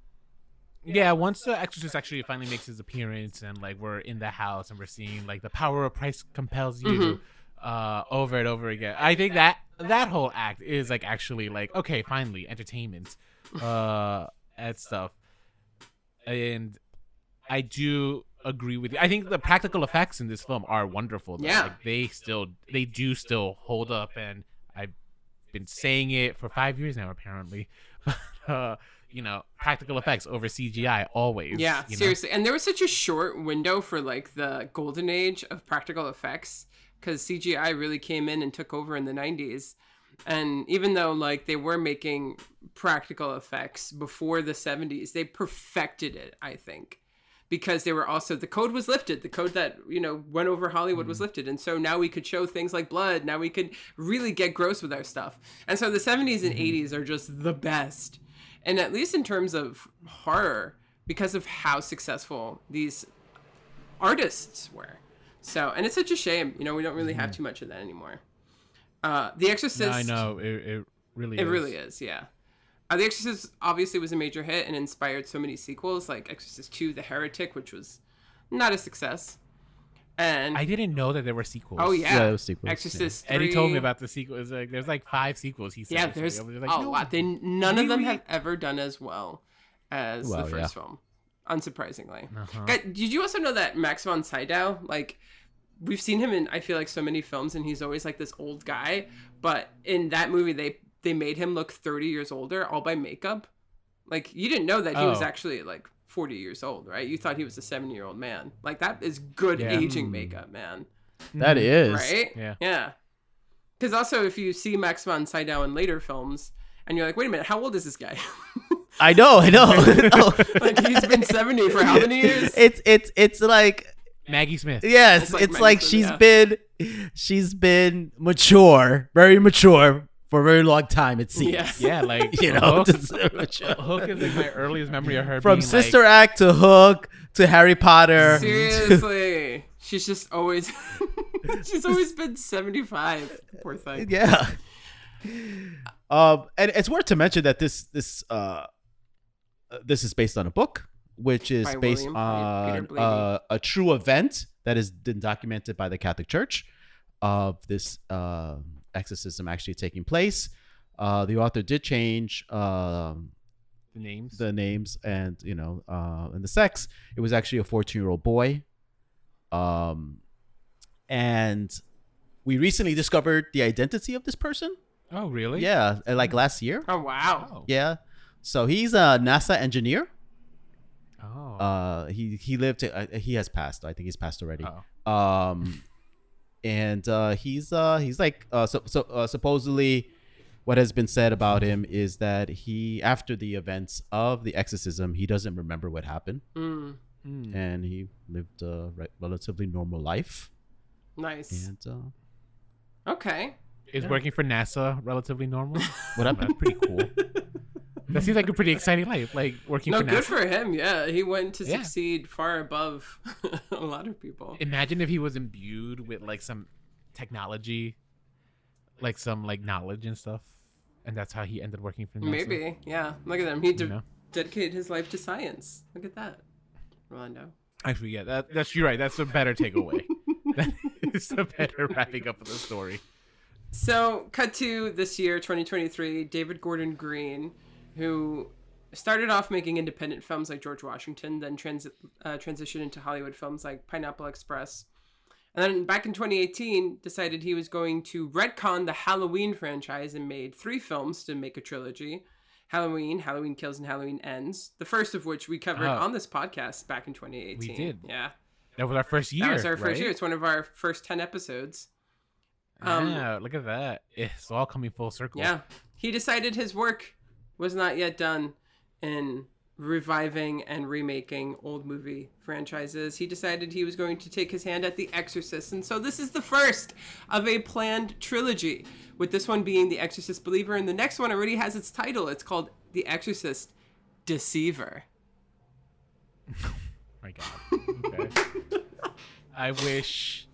yeah, once the Exorcist actually finally makes his appearance and like we're in the house and we're seeing like the power of Christ compels you over and over again, I think that whole act is like actually like, okay, finally entertainment and stuff. And I do agree with you. I think the practical effects in this film are wonderful though. Yeah. Like they do still hold up, and I've been saying it for 5 years now apparently. You know, practical effects over CGI always. Yeah, you know? seriously. And there was such a short window for like the golden age of practical effects, because CGI really came in and took over in the 90s. And even though like they were making practical effects before the 70s, they perfected it, I think, because they were also, the code was lifted. The code that, you know, went over Hollywood was lifted. And so now we could show things like blood. Now we could really get gross with our stuff. And so the 70s and 80s are just the best. And at least in terms of horror, because of how successful these artists were. So, and it's such a shame, you know, we don't really have too much of that anymore. The Exorcist. No, I know it really. It is. really is, yeah. The Exorcist obviously was a major hit and inspired so many sequels, like Exorcist 2, The Heretic, which was not a success. And I didn't know that there were sequels. oh yeah, there was sequels, Exorcist 3. Eddie told me about the sequels. Like, there's like 5 sequels. He said. Yeah, to me. there's I was a like, no, lot. None of them really? have ever done as well as the first film, unsurprisingly. Guys, did you also know that Max von Sydow, like, we've seen him in, I feel like, so many films, and he's always like this old guy, but in that movie they made him look 30 years older, all by makeup. Like, you didn't know that he was actually like 40 years old, right? You thought he was a 70-year-old man. Like, that is good aging makeup, man. That is. Right? Yeah. Because also, if you see Max von Sydow in later films, and you're like, wait a minute, how old is this guy? I know. Like, he's been 70 for how many years? It's like, Maggie Smith. yes, it's like she's been mature, very mature for a very long time, it seems. Yeah. Yeah, like You know, Hook, just- Hook is like my earliest memory of her. from being Sister like, Act to Hook to Harry Potter. Seriously. She's just always... she's always been 75. Poor thing. Yeah. And it's worth to mention that this is based on a book, which is By based William on Peter Blavey. a true event that has been documented by the Catholic Church of this exorcism actually taking place. The author did change the names. and and the sex. It was actually a 14-year-old boy. And we recently discovered the identity of this person. Oh, really? Yeah, like last year. Oh, wow. Oh. Yeah. So he's a NASA engineer. Oh. He lived. He has passed. I think he's passed already. Oh. And he's like supposedly, what has been said about him is that he, after the events of the exorcism, he doesn't remember what happened, and he lived a relatively normal life. Nice. And Okay. Is working for NASA relatively normal? what happened? That's pretty cool. That seems like a pretty exciting life, like working No, for NASA. good for him. Yeah, he went to Yeah. succeed far above a lot of people. Imagine if he was imbued with like some technology, like some like knowledge and stuff, and that's how he ended working for NASA. Maybe. Yeah. Look at him. He You know? dedicated his life to science. Look at that, Rolando. Actually, yeah, that's you're right. That's a better takeaway. That is a better wrapping up of the story. So, cut to this year, 2023, David Gordon Green, who started off making independent films like George Washington, then transitioned into Hollywood films like Pineapple Express. And then back in 2018, decided he was going to retcon the Halloween franchise and made 3 films to make a trilogy. Halloween, Halloween Kills, and Halloween Ends. The first of which we covered on this podcast back in 2018. We did. Yeah. That was our first year. That was our first right? year. It's one of our first 10 episodes. Yeah, look at that. It's all coming full circle. Yeah. He decided his work was not yet done in reviving and remaking old movie franchises. He decided he was going to take his hand at The Exorcist. And so this is the first of a planned trilogy, with this one being The Exorcist Believer. And the next one already has its title. It's called The Exorcist Deceiver. My God. Okay. I wish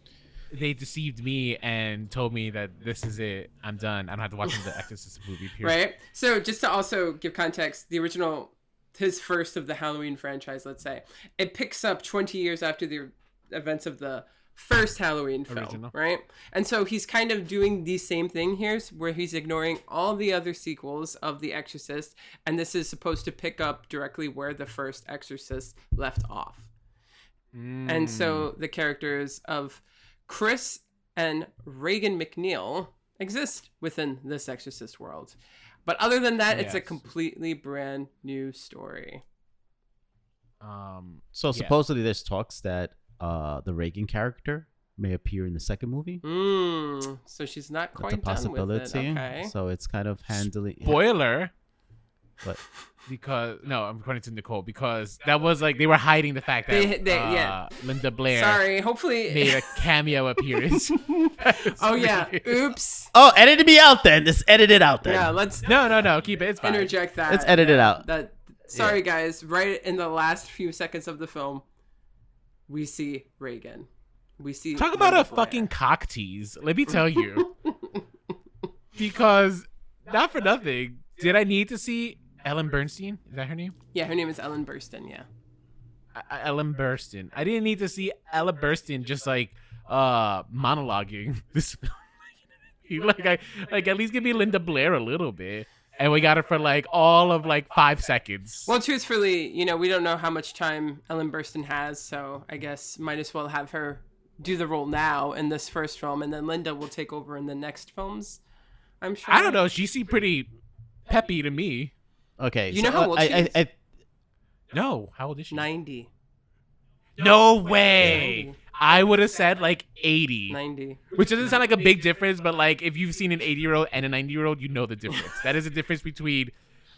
they deceived me and told me that this is it. I'm done. I don't have to watch the Exorcist movie. Period. Right. So just to also give context, the original, his first of the Halloween franchise, let's say, it picks up 20 years after the events of the first Halloween film, Original. right? And so he's kind of doing the same thing here, where he's ignoring all the other sequels of The Exorcist, and this is supposed to pick up directly where the first Exorcist left off. And so the characters of Chris and Reagan McNeil exist within this Exorcist world. But other than that, it's a completely brand new story. So supposedly there's talks that the Reagan character may appear in the second movie. So she's not That's a quite done with it. possibility. Okay. So it's kind of handling. Spoiler. But Because I'm according to Nicole, because that was like they were hiding the fact that Linda Blair Hopefully made a cameo appearance. Oh yeah. Oops. edit me out then. Let's edit it out then. Yeah, let's No, keep it. It's fine. interject that. Let's edit it out. Sorry guys, right in the last few seconds of the film, we see Reagan. We see Talk about Linda a Blair. fucking cock tease. Let me tell you. Because not for nothing, did I need to see Ellen Bernstein? Is that her name? Yeah, her name is Ellen Burstyn, yeah. Ellen Burstyn. I didn't need to see Ellen Burstyn just like monologuing this film. like at least give me Linda Blair a little bit. And we got her for like all of like 5 seconds. Well, truthfully, we don't know how much time Ellen Burstyn has, so I guess might as well have her do the role now in this first film, and then Linda will take over in the next films, I'm sure. I don't know. She seemed pretty peppy to me. Okay. You know how old she is? No. How old is she? 90. No way. 90. I would have said like 80. 90. Which doesn't sound like a big difference, but like if you've seen an 80-year-old and a 90-year-old, you know the difference. That is the difference between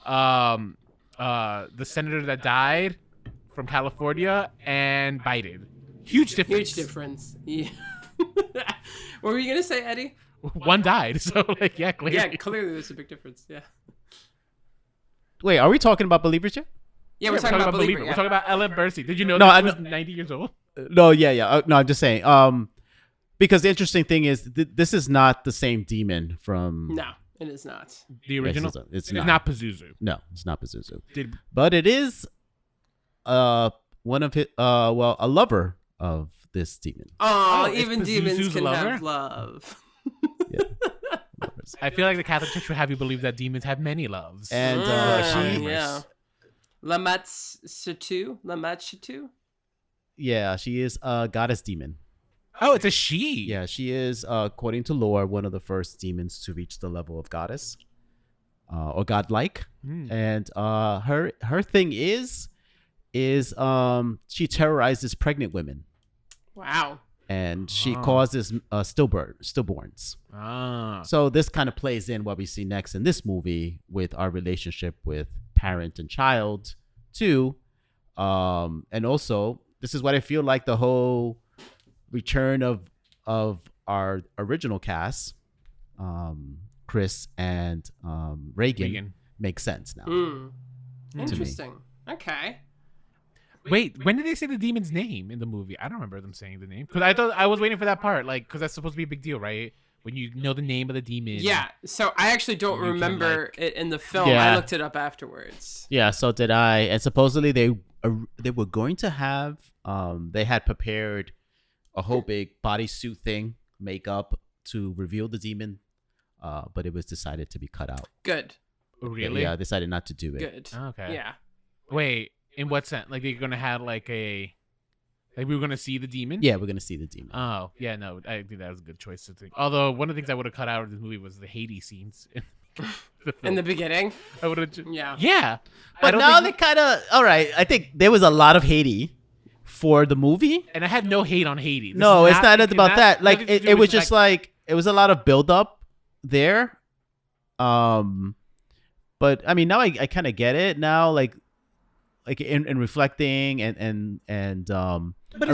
the senator that died from California and Biden. Huge difference. Huge difference. Yeah. What were you going to say, Eddie? One died, so like yeah, clearly. Yeah, clearly there's a big difference. Yeah. Wait, are we talking about Believers yet? Yeah, we're talking about Believer. We're talking about Ellen Bernstein. Did you know No, that I she was know- 90 years old? No, yeah. No, I'm just saying. Because the interesting thing is, this is not the same demon from. No, it is not. The original? It's It's not. not Pazuzu. No, it's not Pazuzu. Did But it is, one of his, a lover of this demon. Oh, it's even demons Pazuzu's can lover? have love. Yeah. Lovers. I feel like the Catholic Church would have you believe that demons have many loves. And Yeah. Lamatchitu? Yeah, she is a goddess demon. Oh, it's a she. Yeah, she is, according to lore, one of the first demons to reach the level of goddess, or godlike. And her thing is she terrorizes pregnant women, Wow. and she causes stillborns. Ah. So this kind of plays in what we see next in this movie with our relationship with parent and child too. And also this is what I feel like the whole return of our original cast, Chris and Reagan makes sense now. Interesting. Okay. Wait, when did they say the demon's name in the movie? I don't remember them saying the name. Because I thought I was waiting for that part, like, because that's supposed to be a big deal, right? When you know the name of the demon. Yeah. So I actually don't You can, remember it in the film. Yeah. I looked it up afterwards. Yeah, so did I. And supposedly they were going to have they had prepared a whole big bodysuit thing, makeup to reveal the demon, but it was decided to be cut out. Good. Really? Yeah, decided not to do it. Good. Okay. Yeah. Wait, in what sense? Like, they're going to have, like, we were going to see the demon? Yeah, we're gonna see the demon. Oh, yeah, no, I think that was a good choice to think. Although, one of the things I would have cut out of this movie was the Hades scenes. In the beginning. I would have. Yeah. Yeah. But now they kind of all right. I think there was a lot of Hades for the movie. And I had no hate on Hades. No, it's not about that. Like nothing to do it was with, just like it was a lot of build up there. But I mean now I kind of get it now. Like in reflecting and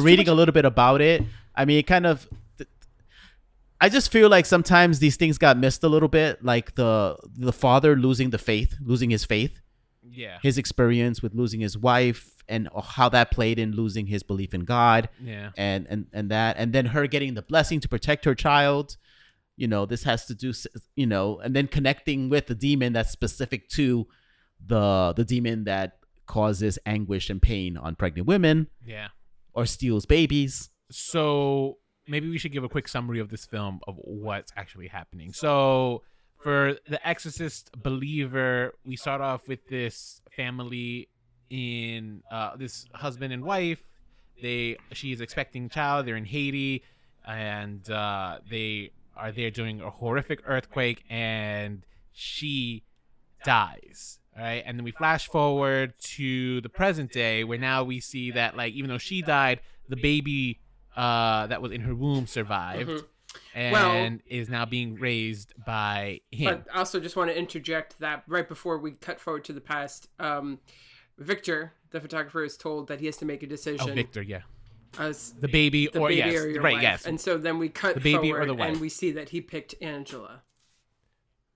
reading a little bit about it. I mean, it kind of. I just feel like sometimes these things got missed a little bit, like the father losing his faith, Yeah. his experience with losing his wife and how that played in losing his belief in God. Yeah. And that, and then her getting the blessing to protect her child. This has to do, and then connecting with the demon that's specific to the demon that causes anguish and pain on pregnant women. Yeah. Or steals babies. So maybe we should give a quick summary of this film of what's actually happening. So for the Exorcist believer, we start off with this family in this husband and wife. She is expecting a child. They're in Haiti, and they are there during a horrific earthquake, and she dies. All right, and then we flash forward to the present day, where now we see that, like, even though she died, the baby that was in her womb survived, and is now being raised by him. But I also just want to interject that right before we cut forward to the past, Victor, the photographer, is told that he has to make a decision. Oh, Victor, yeah. As the baby or your right, wife. yes. And so then we cut the baby forward or the wife. and we see that he picked Angela.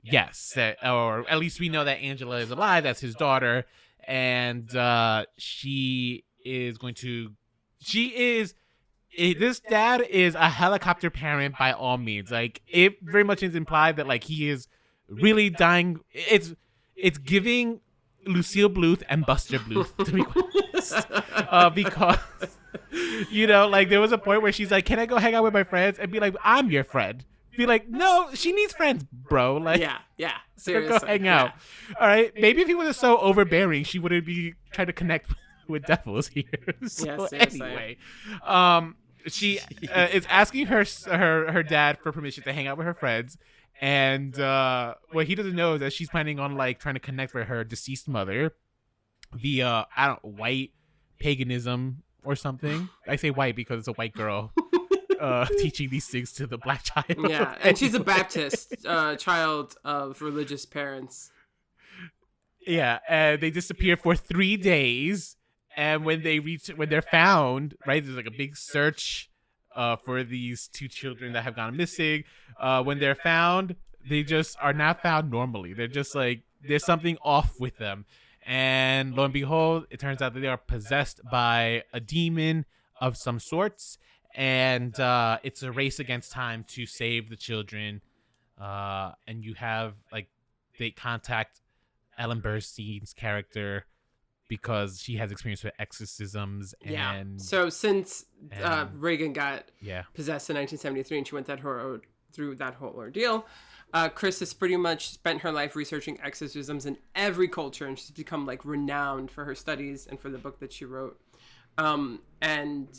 Yes, or at least we know that Angela is alive. That's his daughter, and she is going to. This dad is a helicopter parent by all means. Like, it very much is implied that, like, he is really dying. It's giving Lucille Bluth and Buster Bluth, to be honest, because like, there was a point where she's like, "Can I go hang out with my friends?" And be like, "I'm your friend." Be like, no, she needs friends, bro. Like, yeah, seriously. Go hang out. All right, maybe if he was so overbearing, she wouldn't be trying to connect with devils here. So anyway, she is asking her dad for permission to hang out with her friends, and what he doesn't know is that she's planning on, like, trying to connect with her deceased mother via white paganism or something. I say white because it's a white girl. Teaching these things to the black child. Yeah, and she's a Baptist child of religious parents. Yeah, and they disappear for 3 days, and when they're found, right, there's like a big search for these 2 children that have gone missing. When they're found, they just are not found normally. They're just like, there's something off with them, and lo and behold, it turns out that they are possessed by a demon of some sorts. And it's a race against time to save the children. And you have, like, they contact Ellen Burstyn's character because she has experience with exorcisms. And, so since Reagan got possessed in 1973 and she went through that whole ordeal, Chris has pretty much spent her life researching exorcisms in every culture. And she's become, like, renowned for her studies and for the book that she wrote. And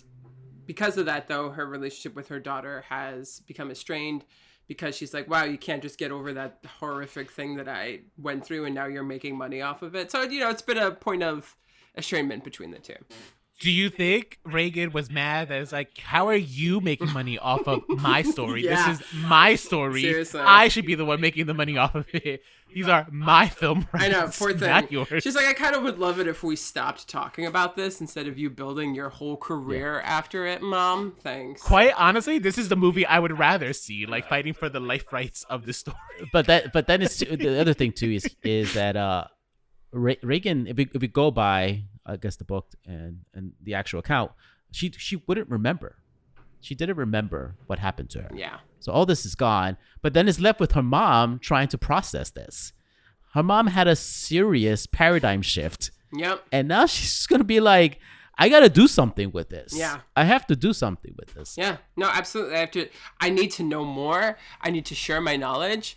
because of that, though, her relationship with her daughter has become estranged because she's like, wow, you can't just get over that horrific thing that I went through and now you're making money off of it. So, it's been a point of estrangement between the two. Do you think Reagan was mad that it's like, how are you making money off of my story? Yeah. This is my story. Seriously. I should be the one making the money off of it. These are my film rights. I know, poor thing. Not yours. She's like, I kind of would love it if we stopped talking about this instead of you building your whole career after it, Mom. Thanks. Quite honestly, this is the movie I would rather see, like, fighting for the life rights of the story. But then it's the other thing too is that Reagan, if we go by, I guess, the book and the actual account, she wouldn't remember. She didn't remember what happened to her. Yeah. So all this is gone, but then it's left with her mom trying to process this. Her mom had a serious paradigm shift. Yep. And now she's going to be like, I got to do something with this. Yeah. I have to do something with this. Yeah. No, absolutely. I need to know more. I need to share my knowledge.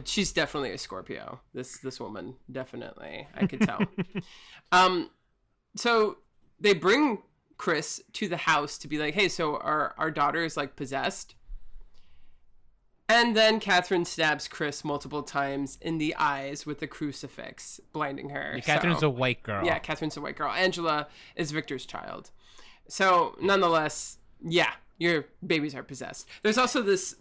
She's definitely a Scorpio. This woman, definitely. I could tell. So they bring Chris to the house to be like, hey, so our daughter is, like, possessed. And then Catherine stabs Chris multiple times in the eyes with a crucifix, blinding her. Yeah, Catherine's a white girl. Yeah, Catherine's a white girl. Angela is Victor's child. So nonetheless, yeah, your babies are possessed. There's also this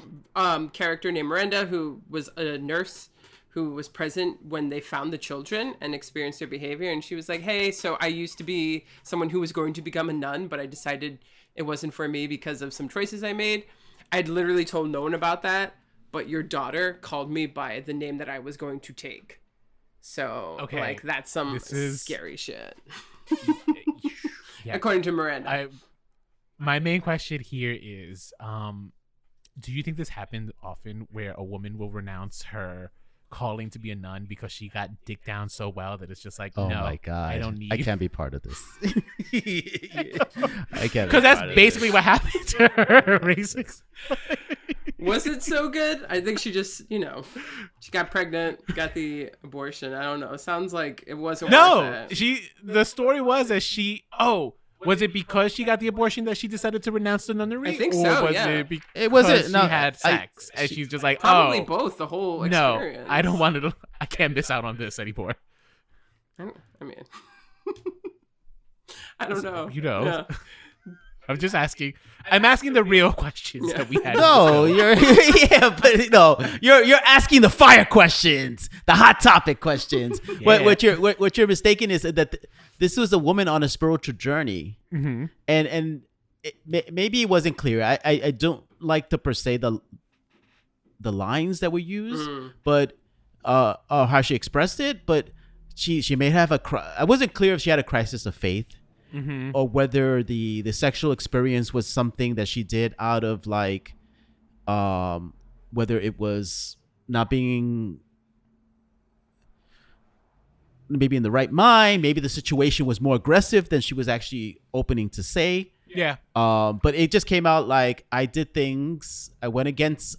character named Miranda who was a nurse who was present when they found the children and experienced their behavior. And she was like, hey, so I used to be someone who was going to become a nun, but I decided it wasn't for me because of some choices I made. I'd literally told no one about that, but your daughter called me by the name that I was going to take. So, Okay. like, that's some This is- scary shit. Yeah. According to Miranda. My main question here is, do you think this happened often where a woman will renounce her calling to be a nun because she got dicked down so well that it's just like, Oh no, my god, I don't need. I can't be part of this. I can't. Because that's basically what happened to her. Basically. Was it so good? I think she just, she got pregnant, got the abortion. I don't know. It sounds like it wasn't worth it. The story was that was it because she got the abortion that she decided to renounce the nunnery? I think or so, was yeah. it because It wasn't- she no, had sex and she's just like, Probably both, the whole no, experience. I don't want to. I can't miss out on this anymore. I mean, I don't know. Yeah. I'm just asking. I'm asking the real questions that we had. No, you're you're asking the fire questions, the hot topic questions. Yeah. What you're mistaken is that this was a woman on a spiritual journey, and maybe it wasn't clear. I don't like to per se the lines that were used, but how she expressed it. But she may have I wasn't clear if she had a crisis of faith. Or whether the sexual experience was something that she did out of like, whether it was not being maybe in the right mind, maybe the situation was more aggressive than she was actually opening to say. Yeah. But it just came out like I did things. I went against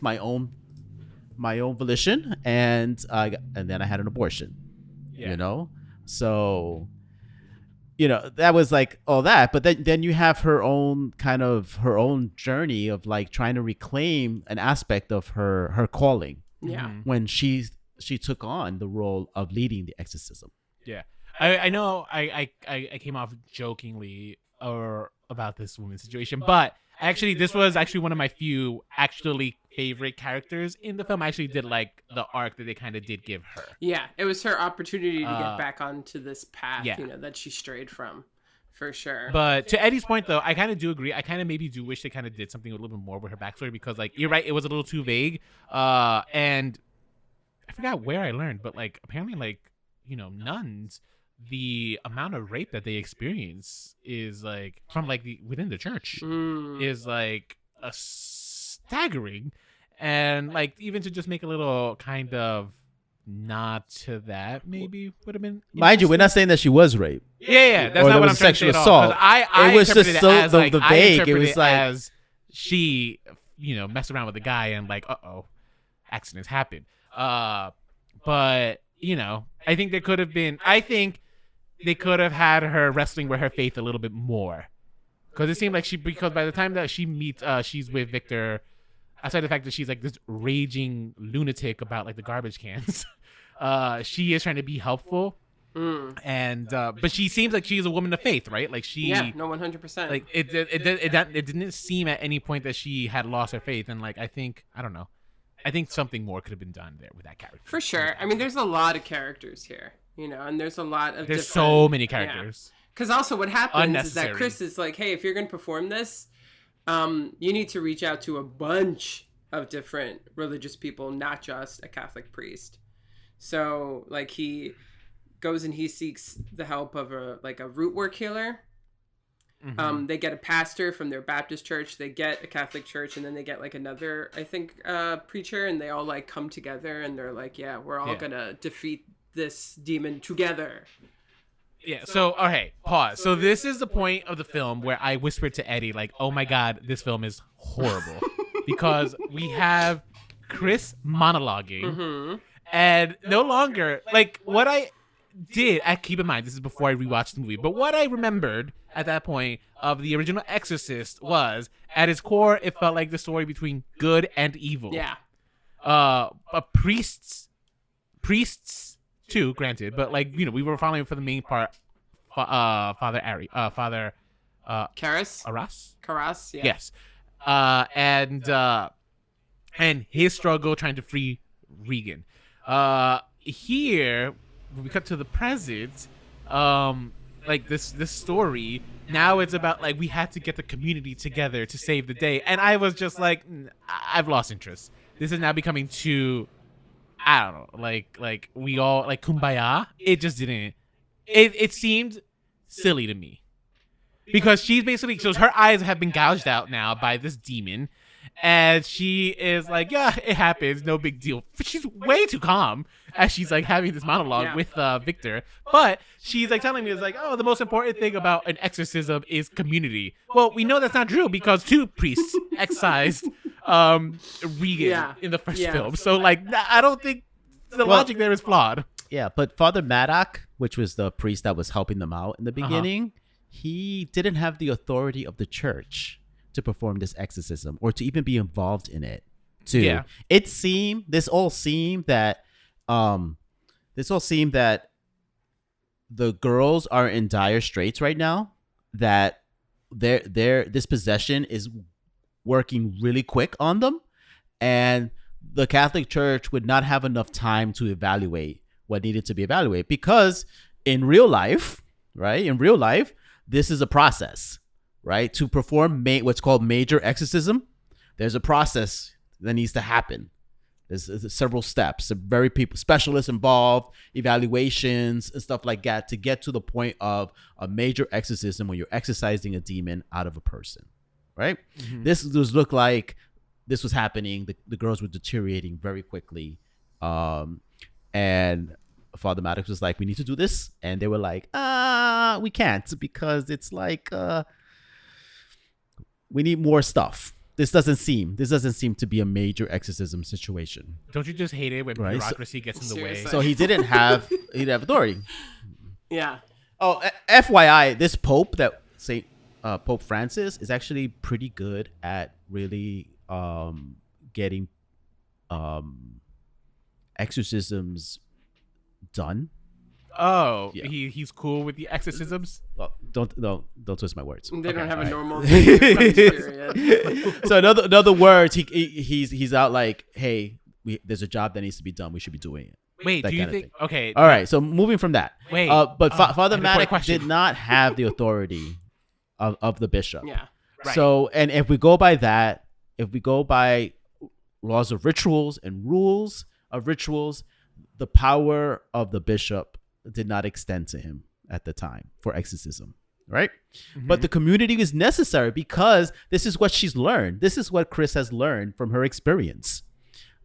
my own volition, and then I had an abortion. Yeah. So. That was like all that, but then you have her own journey of like trying to reclaim an aspect of her calling. Yeah. When she took on the role of leading the exorcism. Yeah. I know I came off jokingly about this woman's situation, but actually this was actually one of my few favorite characters in the film. I actually did like the arc that they kind of did give her. Yeah, it was her opportunity to get back onto this path, Yeah. that she strayed from, for sure. But to Eddie's point, though, I kind of do agree. I kind of maybe do wish they kind of did something a little bit more with her backstory because, like, you're right, it was a little too vague. And I forgot where I learned, but like apparently, like, nuns, the amount of rape that they experience is like from like within the church is like a staggering. And like even to just make a little kind of nod to that maybe would have been Mind you, we're not saying that she was raped. Yeah, that's or not there what was I'm trying to say sexual at all. assault. 'Cause I It was just interpreted so it as, like, the I vague. It interpreted was like as she messed around with the guy and like accidents happen. But I think they could have had her wrestling with her faith a little bit more, because it seemed like because by the time that she meets she's with Victor, aside the fact that she's like this raging lunatic about like the garbage cans, she is trying to be helpful. And but she seems like she's a woman of faith, right? Like she, 100%. like it didn't seem at any point that she had lost her faith. And like I think something more could have been done there with that character. For sure. I mean, there's a lot of characters here, and there's a lot of so many characters. Because also what happens is that Unnecessary. Chris is like, hey, if you're going to perform this, you need to reach out to a bunch of different religious people, not just a Catholic priest. So like he goes and he seeks the help of a root work healer. They get a pastor from their Baptist church, they get a Catholic church, and then they get like another, I think, preacher, and they all like come together and they're like, yeah, we're all gonna defeat this demon together. Yeah, so, okay, pause. So this is the point of the film where I whispered to Eddie, like, oh my God, this film is horrible. Because we have Chris monologuing, and no longer, like, what I did, keep in mind, this is before I rewatched the movie, but what I remembered at that point of the original Exorcist was, at its core, it felt like the story between good and evil. Yeah. But priests too, granted, but like, we were following for the main part, Father Karas, Karas, yeah. Yes. And his struggle trying to free Regan. Here when we cut to the present, like this story, now it's about like we had to get the community together to save the day, and I was just like, I've lost interest. This is now becoming too I don't know, like we all like kumbaya. It just didn't. It seemed silly to me because she's basically so her eyes have been gouged out now by this demon, and she is like, yeah, it happens, no big deal. She's way too calm as she's like having this monologue with Victor, but she's like telling me it's like, oh, the most important thing about an exorcism is community. Well, we know that's not true because 2 priests excised Regan in the first film, so like I don't think the logic there is flawed. Yeah, but Father Maddock, which was the priest that was helping them out in the beginning, he didn't have the authority of the church to perform this exorcism or to even be involved in it. This all seemed that the girls are in dire straits right now, that this possession is working really quick on them, and the Catholic Church would not have enough time to evaluate what needed to be evaluated, because in real life, this is a process, right? To perform what's called major exorcism, there's a process that needs to happen. There's several steps, specialists involved, evaluations and stuff like that to get to the point of a major exorcism when you're exorcising a demon out of a person, right? Mm-hmm. This does look like this was happening. The girls were deteriorating very quickly. And Father Maddox was like, we need to do this. And they were like, we can't, because it's like, we need more stuff. This doesn't seem to be a major exorcism situation. Don't you just hate it when bureaucracy gets in the way? So he didn't have authority. Yeah. Oh, FYI, this Pope Pope Francis is actually pretty good at really getting exorcisms done. Oh, yeah. He's cool with the exorcisms. Well, don't twist my words. They don't have a normal period. So in other words, he's out like, hey, there's a job that needs to be done. We should be doing it. Wait, do you think? Okay. All right. So moving from that. Wait. But Father Maddox did not have the authority of the bishop. Yeah. Right. So, and if we go by that, if we go by laws of rituals and rules of rituals, the power of the bishop did not extend to him at the time for exorcism, right? Mm-hmm. But the community is necessary because this is what she's learned. This is what Chris has learned from her experience.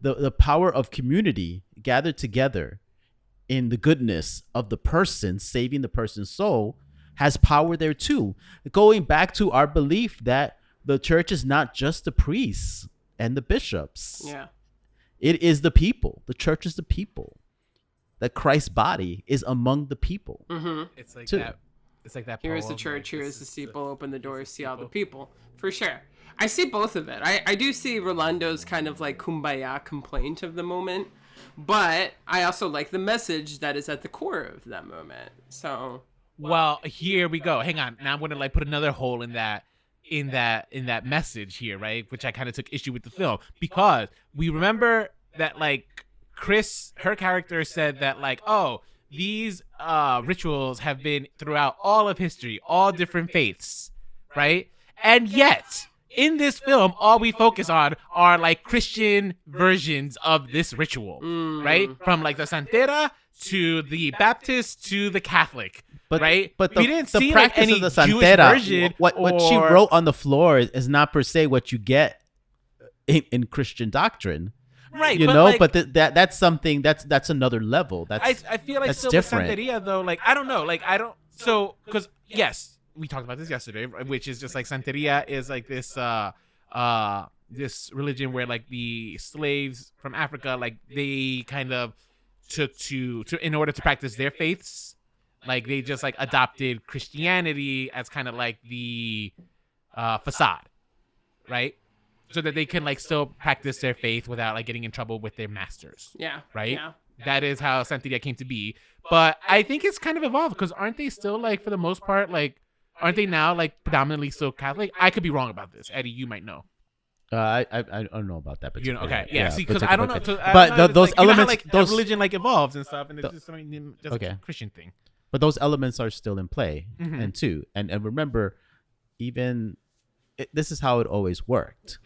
The power of community gathered together in the goodness of the person, saving the person's soul, has power there too. Going back to our belief that the church is not just the priests and the bishops. Yeah. It is the people. The church is the people. That Christ's body is among the people. Mm-hmm. It's like that. It's like that. Here is the church. Here is the steeple. Open the doors. See all the people. For sure. I see both of it. I do see Rolando's kind of like kumbaya complaint of the moment, but I also like the message that is at the core of that moment. So. Well, here we go. Hang on. Now I'm going to like put another hole in that message here, right? Which I kind of took issue with the film, because we remember that like Chris, her character said that like, oh, these rituals have been throughout all of history, all different faiths, right? And yet in this film, all we focus on are like Christian versions of this ritual, right? From like the Santera to the Baptist to the Catholic. Right, but we didn't the see practice like any of the Jewish Santera, version. What she wrote on the floor is not per se what you get in Christian doctrine, right? You know, but that's something that's another level. I feel like still different. With Santeria though, like I don't know, like I don't because yes, we talked about this yesterday, which is just like Santeria is like this this religion where like the slaves from Africa, like they kind of took to in order to practice their faiths. Like they just like adopted Christianity as kind of like the facade, right? So that they can like still practice their faith without like getting in trouble with their masters. Yeah. Right? Yeah. That is how Santeria came to be. But I think it's kind of evolved because aren't they still like for the most part like aren't they now like predominantly still Catholic? I could be wrong about this. Eddie, you might know. I don't know about that, but you know, okay, yeah. See, because I don't know. But those like, elements, you know how, like those religion like evolves and stuff, and it's just something just okay. a Christian thing. But those elements are still in play, and remember, even this is how it always worked,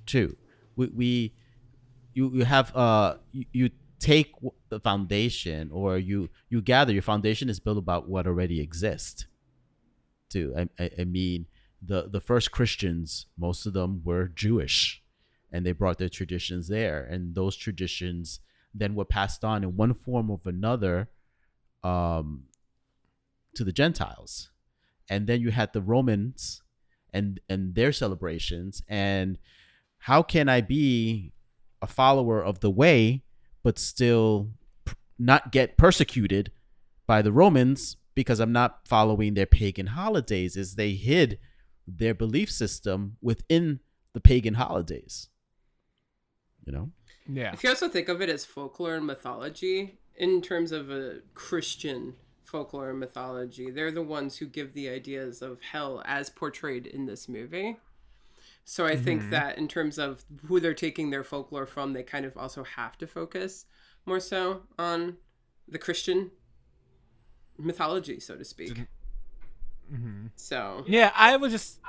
too. You have you take the foundation, or you gather your foundation is built about what already exists. Too, I mean, the first Christians, most of them were Jewish, and they brought their traditions there, and those traditions then were passed on in one form or another to the Gentiles. And then you had the Romans and their celebrations. And how can I be a follower of the way but still not get persecuted by the Romans because I'm not following their pagan holidays? Is they hid their belief system within the pagan holidays, you know? Yeah. If you also think of it as folklore and mythology, in terms of a Christian folklore and mythology, they're the ones who give the ideas of hell as portrayed in this movie. So I think that in terms of who they're taking their folklore from, they kind of also have to focus more so on the Christian mythology, so to speak. So yeah, I would just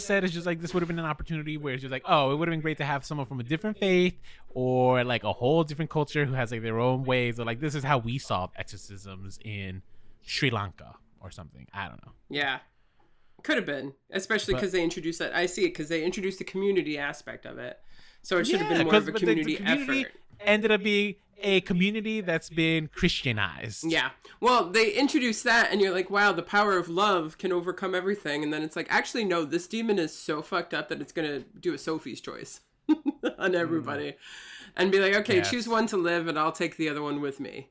said it's just like this would have been an opportunity where it's just like, oh, it would have been great to have someone from a different faith or like a whole different culture who has like their own ways, or like this is how we solve exorcisms in Sri Lanka or something. I don't know. Yeah, could have been, especially because they introduced that. I see it because they introduced the community aspect of it, so it should have been more of a community effort. Ended up being a community that's been Christianized. Yeah. Well, they introduced that and you're like, wow, the power of love can overcome everything. And then it's like, actually, no, this demon is so fucked up that it's going to do a Sophie's choice on everybody and be like, okay, choose one to live and I'll take the other one with me.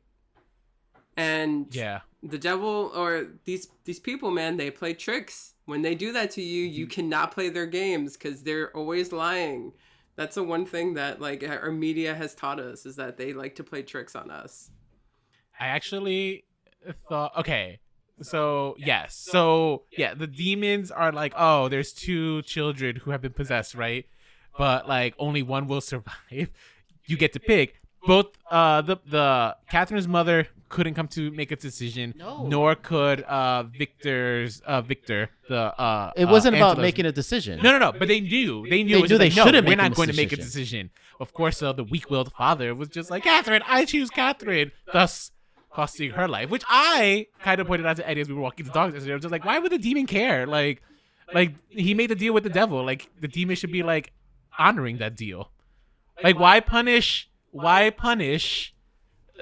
And the devil or these people, man, they play tricks. When they do that to you, you cannot play their games because they're always lying. That's the one thing that like our media has taught us, is that they like to play tricks on us. I actually thought, okay, so yes. So yeah, the demons are like, oh, there's two children who have been possessed, right? But like only one will survive. You get to pick. Both the Catherine's mother couldn't come to make a decision, nor could Victor the it wasn't about Angela's. making a decision. No, but they knew They it knew was just they like, no, shouldn't we're make not a going to make a decision. decision. Of course, the weak-willed father was just like, Catherine, I choose Catherine, thus costing her life, which I kind of pointed out to Eddie as we were walking the dogs yesterday. I was just like, why would the demon care? Like he made the deal with the devil. Like the demon should be like honoring that deal. Like why punish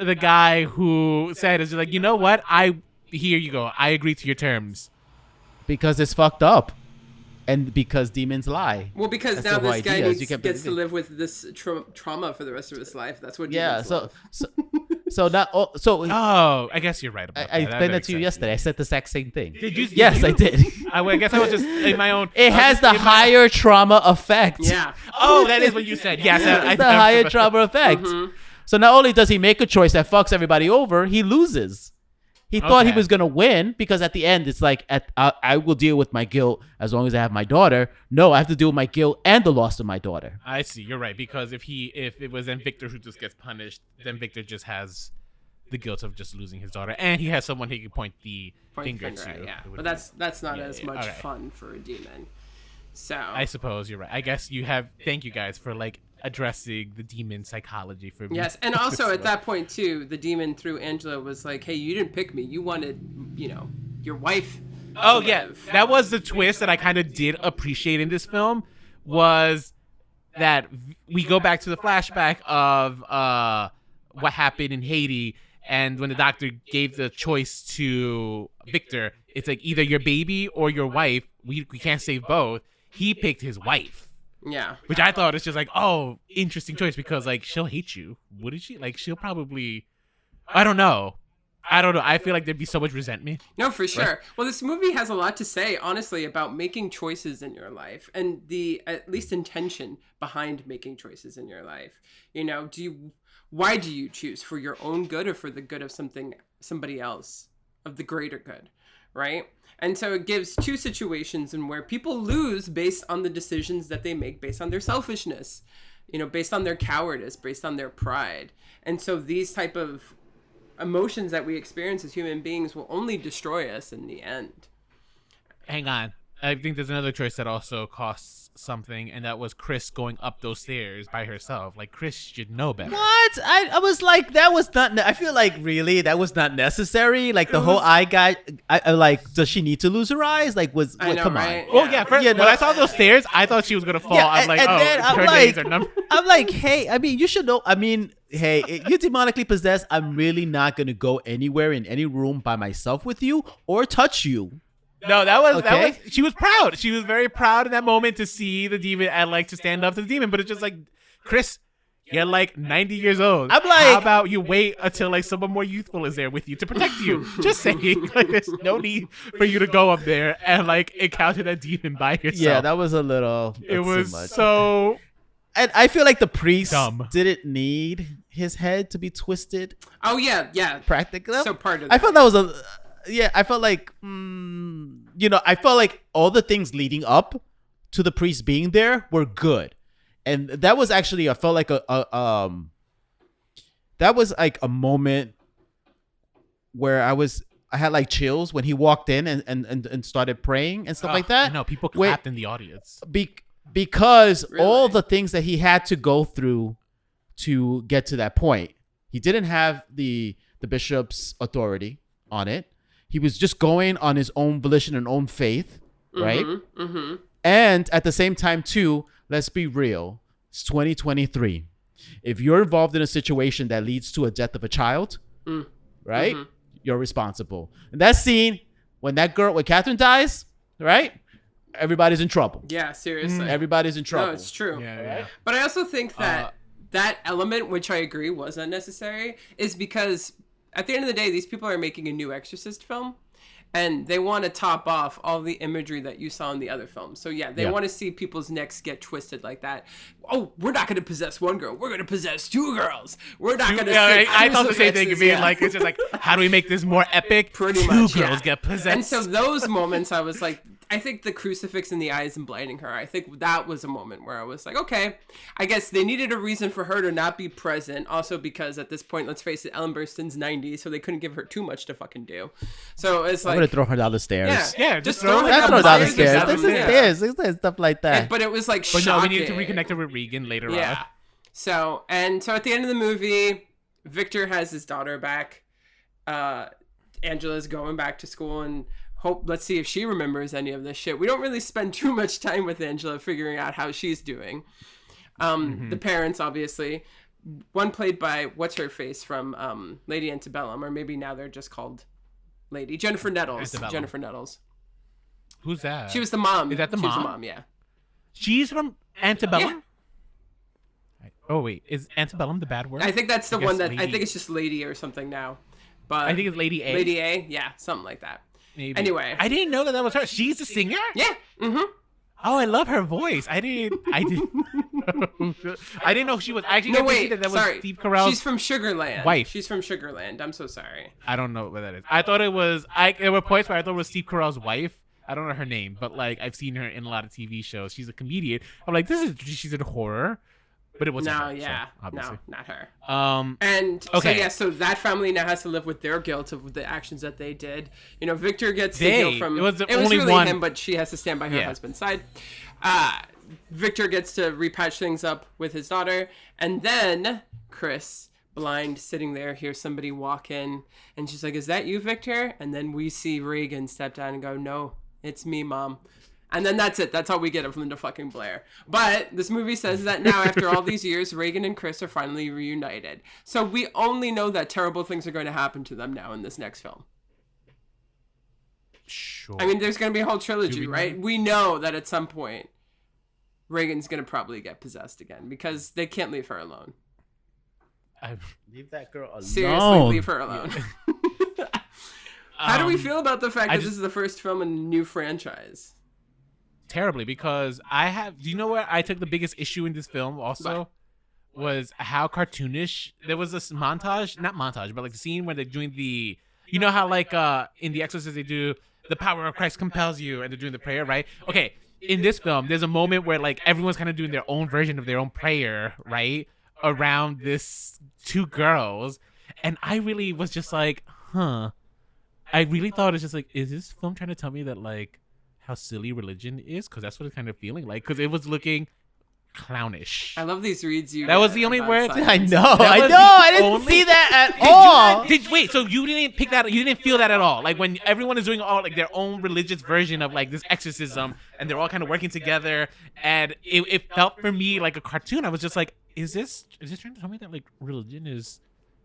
the guy who said, is like, you know what? Here you go. I agree to your terms. Because it's fucked up. And because demons lie. Well, because That's now the this whole idea, guy gets to live with this trauma for the rest of his life. That's what demons love. Oh, I guess you're right about that. I explained that to you yesterday. I said the exact same thing. Did you? Yes, I did. I guess I was just in my own. It has the higher trauma effect. Yeah. Oh, that is what you said. Yes, It's the higher trauma effect. So not only does he make a choice that fucks everybody over, he loses. He thought he was going to win because at the end, it's like, I will deal with my guilt as long as I have my daughter. No, I have to deal with my guilt and the loss of my daughter. I see. You're right. Because if it was then Victor who just gets punished, then Victor just has the guilt of just losing his daughter. And he has someone he can point the finger to. Yeah. But that's not as much fun for a demon. So I suppose you're right. I guess thank you guys for like addressing the demon psychology for me. Yes, and also at that point too, the demon through Angela was like, hey, you didn't pick me, you wanted, your wife. Oh yeah, that was the twist that I kind of did appreciate in this film, was that we go back to the flashback of what happened in Haiti, and when the doctor gave the choice to Victor, it's like either your baby or your wife, we can't save both. He picked his wife. Yeah. Which I thought is just like, oh, interesting choice, because like she'll hate you. Wouldn't she? Like she'll probably, I don't know. I feel like there'd be so much resentment. No, for sure. Right? Well, this movie has a lot to say, honestly, about making choices in your life and the at least intention behind making choices in your life. Why do you choose, for your own good or for the good of somebody else, of the greater good, right? And so it gives two situations in where people lose based on the decisions that they make, based on their selfishness, based on their cowardice, based on their pride. And so these type of emotions that we experience as human beings will only destroy us in the end. Hang on. I think there's another choice that also costs something, and that was Chris going up those stairs by herself. Like, Chris should know better. What? I was like, that was not. I feel like really that was not necessary. Like the whole eye guy. I like. Does she need to lose her eyes? Like, I know, come right? on. Oh yeah, first, when I saw those stairs, I thought she was gonna fall. I'm like, and oh, then her days are numbered. I'm like, hey, I mean, you should know. I mean, hey, you're demonically possessed. I'm really not gonna go anywhere in any room by myself with you or touch you. No, that was Okay. she was proud. She was very proud in that moment to see the demon and like to stand up to the demon. But it's just like, Chris, you're like 90 years old. I'm like, how about you wait until like someone more youthful is there with you to protect you? Just saying, like, there's no need for you to go up there and like encounter that demon by yourself. Yeah, that was a little. It was too much. so. And I feel like the priest Dumb. didn't need his head to be twisted. Oh yeah. Practically. So part of that. I felt that was a. Yeah, I felt like, I felt like all the things leading up to the priest being there were good, and that was actually I felt like that was like a moment where I had like chills when he walked in and started praying and stuff like that. No, people Wait. clapped in the audience. Because all Really? the things that he had to go through to get to that point, he didn't have the bishop's authority on it. He was just going on his own volition and own faith, right? Mm-hmm. And at the same time, too, let's be real. It's 2023. If you're involved in a situation that leads to a death of a child, right? Mm-hmm. You're responsible. And that scene, when Catherine dies, right? Everybody's in trouble. Yeah, seriously. Everybody's in trouble. No, it's true. Yeah. But I also think that that element, which I agree was unnecessary, is because at the end of the day, these people are making a new Exorcist film, and they want to top off all the imagery that you saw in the other films. So yeah, they want to see people's necks get twisted like that. Oh, we're not going to possess one girl. We're going to possess two girls. We're not going to. Yeah, I thought the same thing. Being like, it's just like, how do we make this more epic? Pretty Two much, girls get possessed. And so those moments, I was like, I think the crucifix in the eyes and blinding her, I think that was a moment where I was like, okay, I guess they needed a reason for her to not be present. Also because at this point, let's face it, Ellen Burstyn's 90, so they couldn't give her too much to fucking do. So it's like, I'm gonna throw her down the stairs. Yeah, just throw throw her her Let's throw her down the or stairs. something. That's the stairs. Stuff like that. But it was like But shocking. no, we needed to reconnect her with Regan later Yeah. on. So at the end of the movie, Victor has his daughter back. Angela's going back to school and let's see if she remembers any of this shit. We don't really spend too much time with Angela figuring out how she's doing. The parents, obviously, one played by what's her face from Lady Antebellum, or maybe now they're just called Lady Jennifer Nettles. Antebellum. Jennifer Nettles. Who's that? She was the mom. Is that the She was mom? the mom, yeah. She's from Antebellum? Oh, wait. Is Antebellum the bad word? I think that's the I one guess that I Lady- think it's just Lady or something now. But I think it's Lady A. Lady A, yeah, something like that. Maybe. Anyway. I didn't know that was her. She's the singer? Yeah. Mm-hmm. Oh, I love her voice. I didn't I didn't know she was. I actually No, didn't wait. think that was Sorry. Steve Carell's She's from Sugarland. wife. She's from Sugarland. I'm so sorry. I don't know what that is. I thought it was. There were points where I thought it was Steve Carell's wife. I don't know her name, but like I've seen her in a lot of TV shows. She's a comedian. I'm like, she's in horror, but it wasn't. No, her, yeah, so, obviously. no, not her. Um, And Okay. so that family now has to live with their guilt of the actions that they did. You know, Victor gets the guilt from. It was only really one- him, but she has to stand by her Yeah. husband's side. Victor gets to repatch things up with his daughter, and then Chris, blind, sitting there, hears somebody walk in, and she's like, "Is that you, Victor?" And then we see Reagan step down and go, "No, it's me, Mom." And then that's it. That's all we get of Linda fucking Blair. But this movie says that now, after all these years, Reagan and Chris are finally reunited. So we only know that terrible things are going to happen to them now in this next film. sure. I mean, there's going to be a whole trilogy, Do we know? right? We know that at some point, Reagan's going to probably get possessed again because they can't leave her alone. Leave that girl alone. Seriously, leave her alone. How do we feel about the fact that this is the first film in a new franchise? Terribly, because do you know where I took the biggest issue in this film also? Was how cartoonish. There was this montage, not montage, but like the scene where they're doing you know how like in The Exorcist they do the power of Christ compels you and they're doing the prayer, right? Okay, in this film there's a moment where like everyone's kind of doing their own version of their own prayer, right? Around this two girls, and I really was just like, I really thought it's just like, is this film trying to tell me that like how silly religion is? Because that's what it's kind of feeling like. Because it was looking clownish. I love these reads you. That was get the only about word. science. I know. was I the didn't only- see that at all. Wait, so you didn't pick that? You didn't feel that at all? Like when everyone is doing all like their own religious version of like this exorcism, and they're all kind of working together, and it felt for me like a cartoon. I was just like, is this trying to tell me that like religion is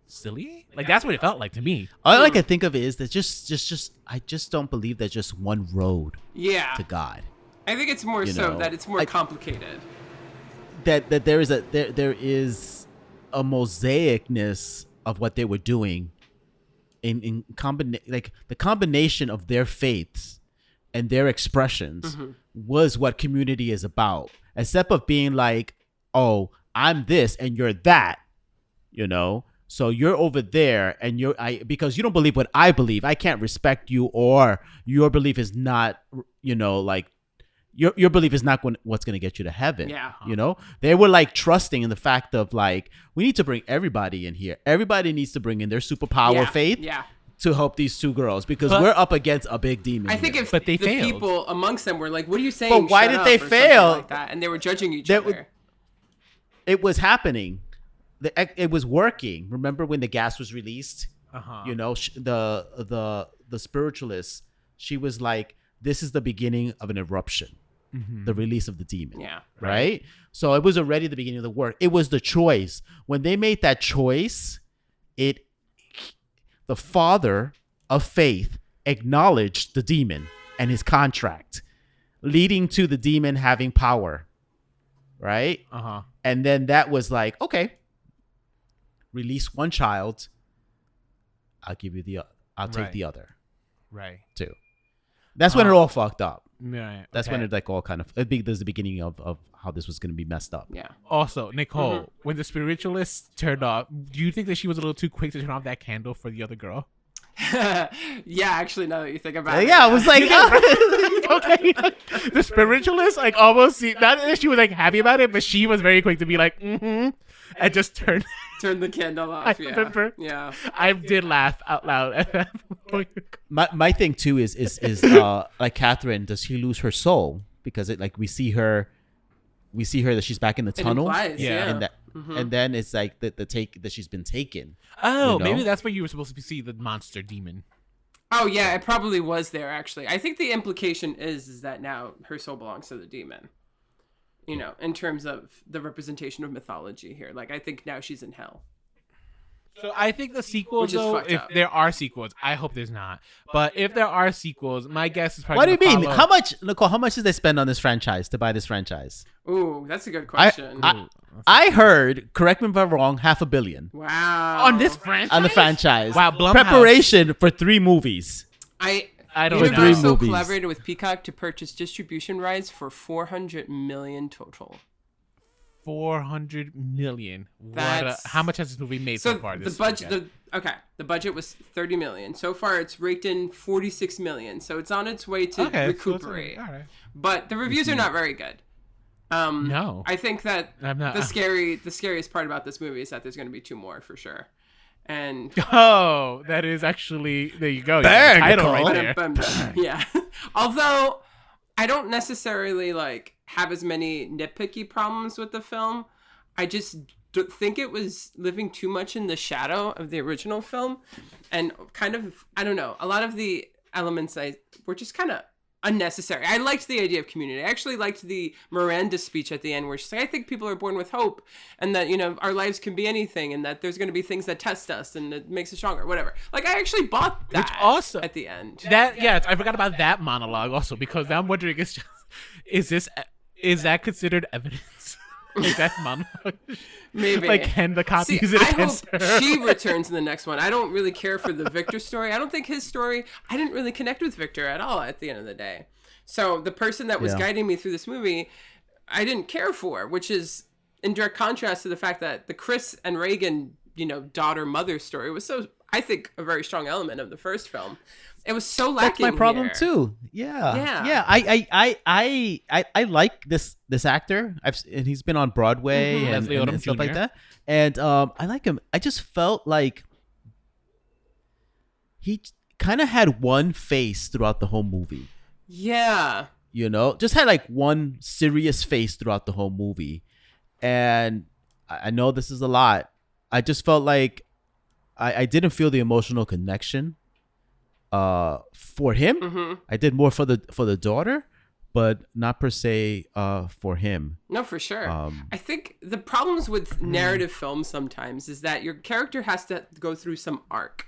silly? Like that's what it felt like to me. All I can think of is that I just don't believe there's just one road Yeah, to God. I think it's more You so know, that it's more complicated. That there is a mosaicness of what they were doing in like the combination of their faiths and their expressions was what community is about. Except of being like, oh, I'm this and you're that, you know. So you're over there and because you don't believe what I believe, I can't respect you, or your belief is not, you know, like your belief is not what's going to get you to heaven. Yeah. You know, they were like trusting in the fact of like, we need to bring everybody in here. Everybody needs to bring in their superpower faith to help these two girls, because we're up against a big demon. I think here. if But they the failed. people amongst them were like, "What are you saying?" But why Shut did up," they or something fail? like that, and they were judging each That other. it was happening. It was working. Remember when the gas was released? You know, the spiritualist, she was like, this is the beginning of an eruption, the release of the demon. Yeah. Right? So it was already the beginning of the work. It was the choice. When they made that choice, the father of faith acknowledged the demon and his contract, leading to the demon having power. Right? And then that was like, okay, release one child, I'll give you I'll take the other. Right. Too. That's when it all fucked up. Right. That's when it like all kind of, there's the beginning of how this was going to be messed up. Yeah. Also, Nicole, when the spiritualist turned off, do you think that she was a little too quick to turn off that candle for the other girl? Yeah, actually, now that you think about it. Yeah, I was like, Okay. The spiritualist, like, almost, not that she was, like, happy about it, but she was very quick to be like, and just turn Turn the candle off. I Yeah. remember. Yeah. I did laugh out loud at that point. my thing too is like Catherine, does she lose her soul? Because it like we see her that she's back in the It tunnel. implies, Yeah. And that and then it's like the take that she's been taken. Oh, You know? maybe that's where you were supposed to see the monster demon. Oh yeah, it probably was there actually. I think the implication is that now her soul belongs to the demon. You know, in terms of the representation of mythology here. Like I think now she's in hell. So I think the sequels, Which is though, fucked if up. there are sequels, I hope there's not. But if there are sequels, my guess is probably. What do you gonna mean? follow- How much, Nicole? How much did they spend on this franchise to buy this franchise? Ooh, that's a good question. I heard. Correct me if I'm wrong. $500 million Wow. on this franchise? on the franchise. Wow, Blumhouse. Preparation for 3 movies. I don't For know. 3 Universal movies. collaborated with Peacock to purchase distribution rights for $400 million total. 400 million. That's- How much has this movie made so, So far? the This budget, weekend? the budget was $30 million. So far, it's raked in $46 million. So it's on its way to so it's- recuperate. all right. But the reviews are not very good. No. I think that I'm not- the scariest part about this movie is that there's going to be 2 more for sure. And Oh, that is actually there. You go. You Bang, got the title Nicole. right there. yeah. Although I don't necessarily like have as many nitpicky problems with the film, I just think it was living too much in the shadow of the original film, and kind of, I don't know, a lot of the elements were just kind of unnecessary. I liked the idea of community. I actually liked the Miranda speech at the end where she's like, I think people are born with hope, and that, you know, our lives can be anything, and that there's going to be things that test us and it makes us stronger, whatever. Like, I actually bought that. Which also- at the end. That I forgot about that monologue also, because I'm wondering, is that considered evidence? Like that monologue? Maybe. Like, can the cops See, use it I against hope her? she returns in the next one. I don't really care for the Victor story. I don't think his story, I didn't really connect with Victor at all at the end of the day. So the person that was Yeah. guiding me through this movie, I didn't care for, which is in direct contrast to the fact that the Chris and Reagan, you know, daughter-mother story was so, I think, a very strong element of the first film. It was so That's lacking my problem here. too. Yeah. Yeah. I like this actor. And he's been on Broadway Mhm. and, Leslie and Odom stuff like Jr.. that. And I like him. I just felt like he kind of had one face throughout the whole movie. Yeah. You know, just had like one serious face throughout the whole movie. And I know this is a lot. I just felt like I didn't feel the emotional connection for him. Mm-hmm. I did more for the daughter, but not per se for him. No, for sure. I think the problems with narrative films sometimes is that your character has to go through some arc.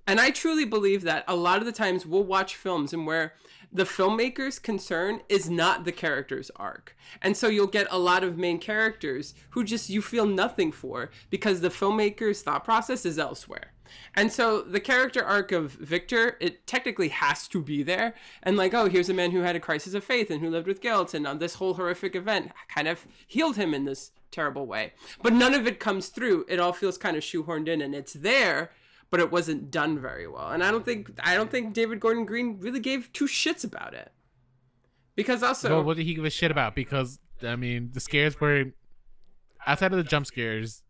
And I truly believe that a lot of the times we'll watch films and where the filmmaker's concern is not the character's arc. And so you'll get a lot of main characters who just you feel nothing for because the filmmaker's thought process is elsewhere. And so the character arc of Victor, it technically has to be there. And like, oh, here's a man who had a crisis of faith and who lived with guilt. And this whole horrific event kind of healed him in this terrible way. But none of it comes through. It all feels kind of shoehorned in, and it's there, but it wasn't done very well. And I don't think David Gordon Green really gave two shits about it. Because also... Well, what did he give a shit about? Because, I mean, the scares were... Outside of the jump scares,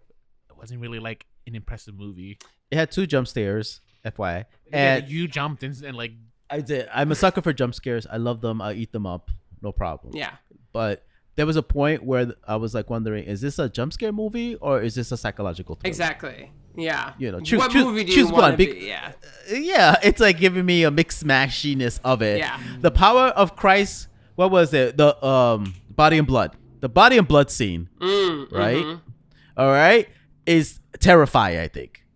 it wasn't really, like, an impressive movie. It had 2 jump scares, FYI. And you jumped and like... I did. I'm a sucker for jump scares. I love them. I eat them up. No problem. Yeah. But there was a point where I was, like, wondering, is this a jump scare movie or is this a psychological thriller? Exactly. Yeah. You know, what movie do you want to be? Yeah. Yeah, it's like giving me a mixed mashiness of it. Yeah. The power of Christ. What was it? The body and blood. The body and blood scene. Right. Mm-hmm. All right. Is terrifying. I think.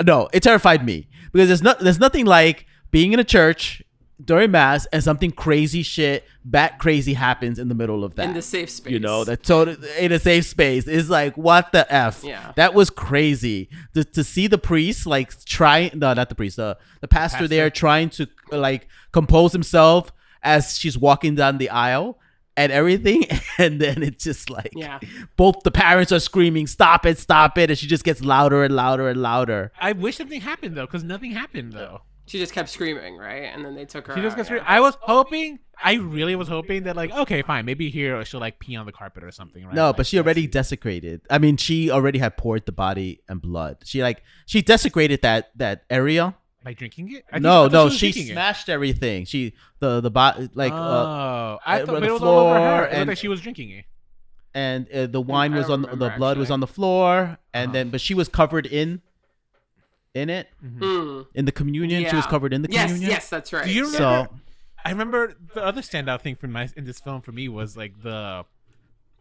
No, it terrified me because there's nothing like being in a church during mass and something crazy shit, bat crazy happens in the middle of that. In the safe space. You know, that in a safe space. It's like, what the F? Yeah. That was crazy. To see the priest, like, not the priest, the pastor there trying to, like, compose himself as she's walking down the aisle and everything. And then it's just like, both the parents are screaming, stop it. And she just gets louder and louder and louder. I wish something happened, though, because nothing happened, though. She just kept screaming, right? And then they took her out. I really was hoping that, like, okay, fine, maybe here she'll, like, pee on the carpet or something, right? No, like, but she already desecrated. I mean, she already had poured the body and blood. She desecrated that area. By drinking it? She smashed everything. The body, like, I thought it was all over her. It looked like she was drinking it. And the wine was on the blood was on the floor, and then but she was covered in it in the communion. She was covered in the communion. Yes, that's right. Do you remember? I remember the other standout thing in this film for me was like the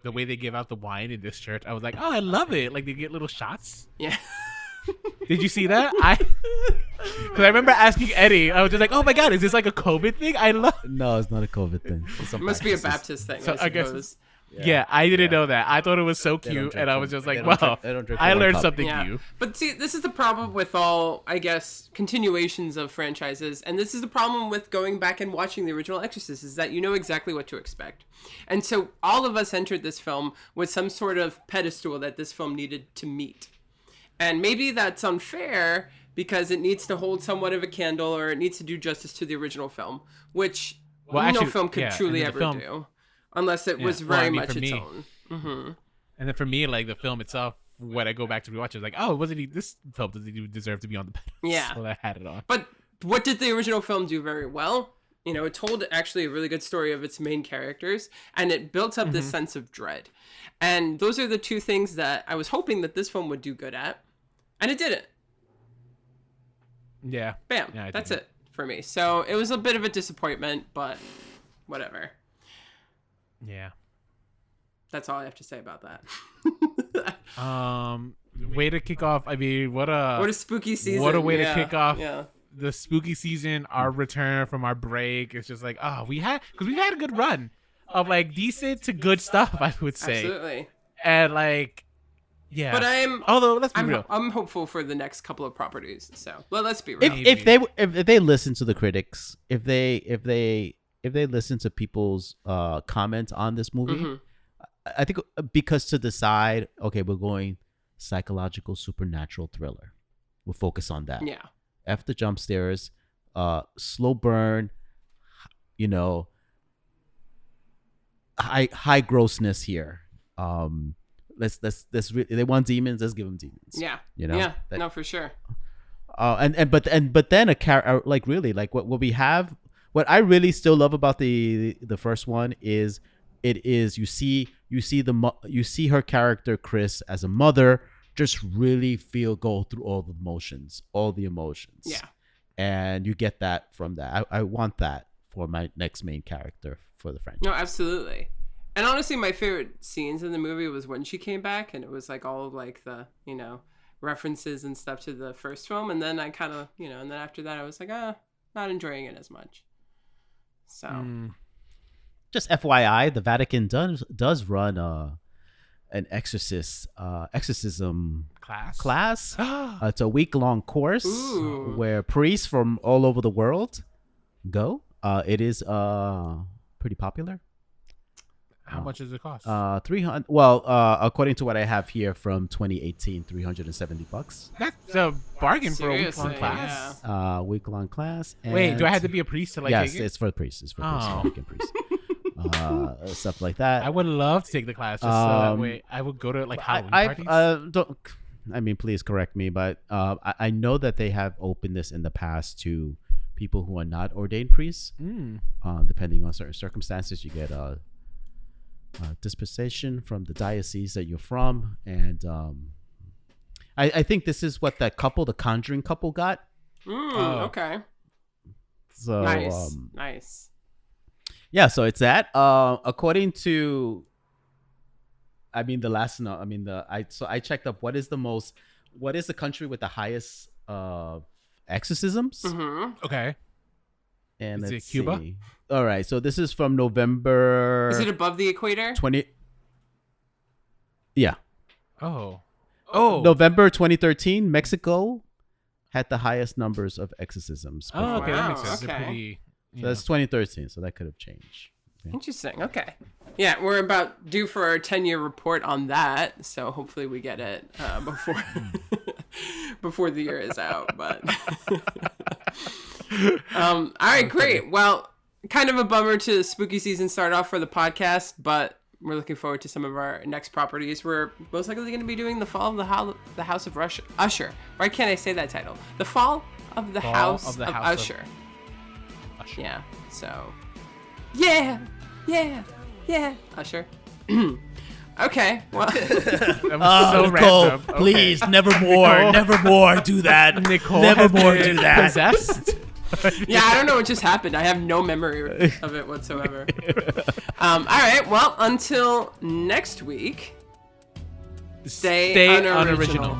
way they give out the wine in this church. I was like, oh, I love it. Like they get little shots. Yeah. Did you see that? Because I remember asking Eddie. I was just like, oh my god, is this like a COVID thing? No, it's not a COVID thing. It must be a Baptist thing. So I guess. Yeah, I didn't know that. I thought it was so cute, and I was just like, wow, I learned something new. But see, this is the problem with all, I guess, continuations of franchises, and this is the problem with going back and watching the original Exorcist, is that you know exactly what to expect. And so all of us entered this film with some sort of pedestal that this film needed to meet. And maybe that's unfair because it needs to hold somewhat of a candle, or it needs to do justice to the original film, which no film could truly ever do. Unless it was very much its own. Mm-hmm. And then for me, like the film itself, when I go back to rewatch it, I was like, oh, this film doesn't even deserve to be on the pedestal. Yeah. So I had it on. But what did the original film do very well? You know, it told actually a really good story of its main characters, and it built up this sense of dread. And those are the two things that I was hoping that this film would do good at. And it didn't. Yeah. Bam. Yeah, that's it for me. So it was a bit of a disappointment, but whatever. Yeah. That's all I have to say about that. Way to kick off. I mean, what a spooky season. What a way to kick off the spooky season, our return from our break. It's just like, we've had a good run of like decent to good stuff, I would say. Absolutely. And like, yeah. But let's be real. I'm hopeful for the next couple of properties. So, let's be real. If they listen to the critics, if they listen to people's comments on this movie, I think because to decide, okay, we're going psychological supernatural thriller, we'll focus on that. Yeah. F the jump scares, slow burn, you know, high grossness here. Let's they want demons, let's give them demons. Yeah. You know. Yeah. No, for sure. But then like really like what what I really still love about the first one is you see her character Chris as a mother just really go through all the emotions. Yeah. And you get that from that. I want that for my next main character for the franchise. No, absolutely. And honestly, my favorite scenes in the movie was when she came back, and it was like all of like the, you know, references and stuff to the first film. And then I kind of, you know, and then after that I was like, not enjoying it as much. So just FYI, the Vatican does run an exorcism class. It's a week-long course where priests from all over the world go. It is pretty popular. How much does it cost? 300. Well, according to what I have here from 2018, $370. That's a bargain for a Seriously, week-long class. yeah. Week-long class. And Wait, do I have to be a priest to like yes, take it? it's for priests. It's for priests. Oh. Vatican priests. Stuff like that. I would love to take the class just so that way I would go to like Halloween parties. Please correct me, but I know that they have opened this in the past to people who are not ordained priests. Depending on certain circumstances, you get a dispensation from the diocese that you're from, and I think this is what that couple, the Conjuring couple, got. Okay. So nice. Yeah, so it's that. According to, I checked up what is the country with the highest exorcisms. Okay. And is it let's Cuba? see. All right, so this is from November. Is it above the equator? 20. Yeah. Oh. November 2013, Mexico had the highest numbers of exorcisms. Oh, okay, that makes Wow, sense. They're okay. pretty. So that's 2013, so that could have changed. Okay. Interesting. Okay. Yeah, we're about due for our 10-year report on that, so hopefully we get it before before the year is out. But all right, great. Well, kind of a bummer to spooky season start off for the podcast, but we're looking forward to some of our next properties. We're most likely going to be doing the Fall of the House of Usher. Why can't I say that title? The Fall of the House of Usher. Yeah. So. Yeah. Usher. Okay. Well. That was so Nicole, random. Okay. please, never more do that. Nicole never has more been do that. Possessed. Yeah, I don't know what just happened. I have no memory of it whatsoever. All right. Well, until next week. Stay unoriginal.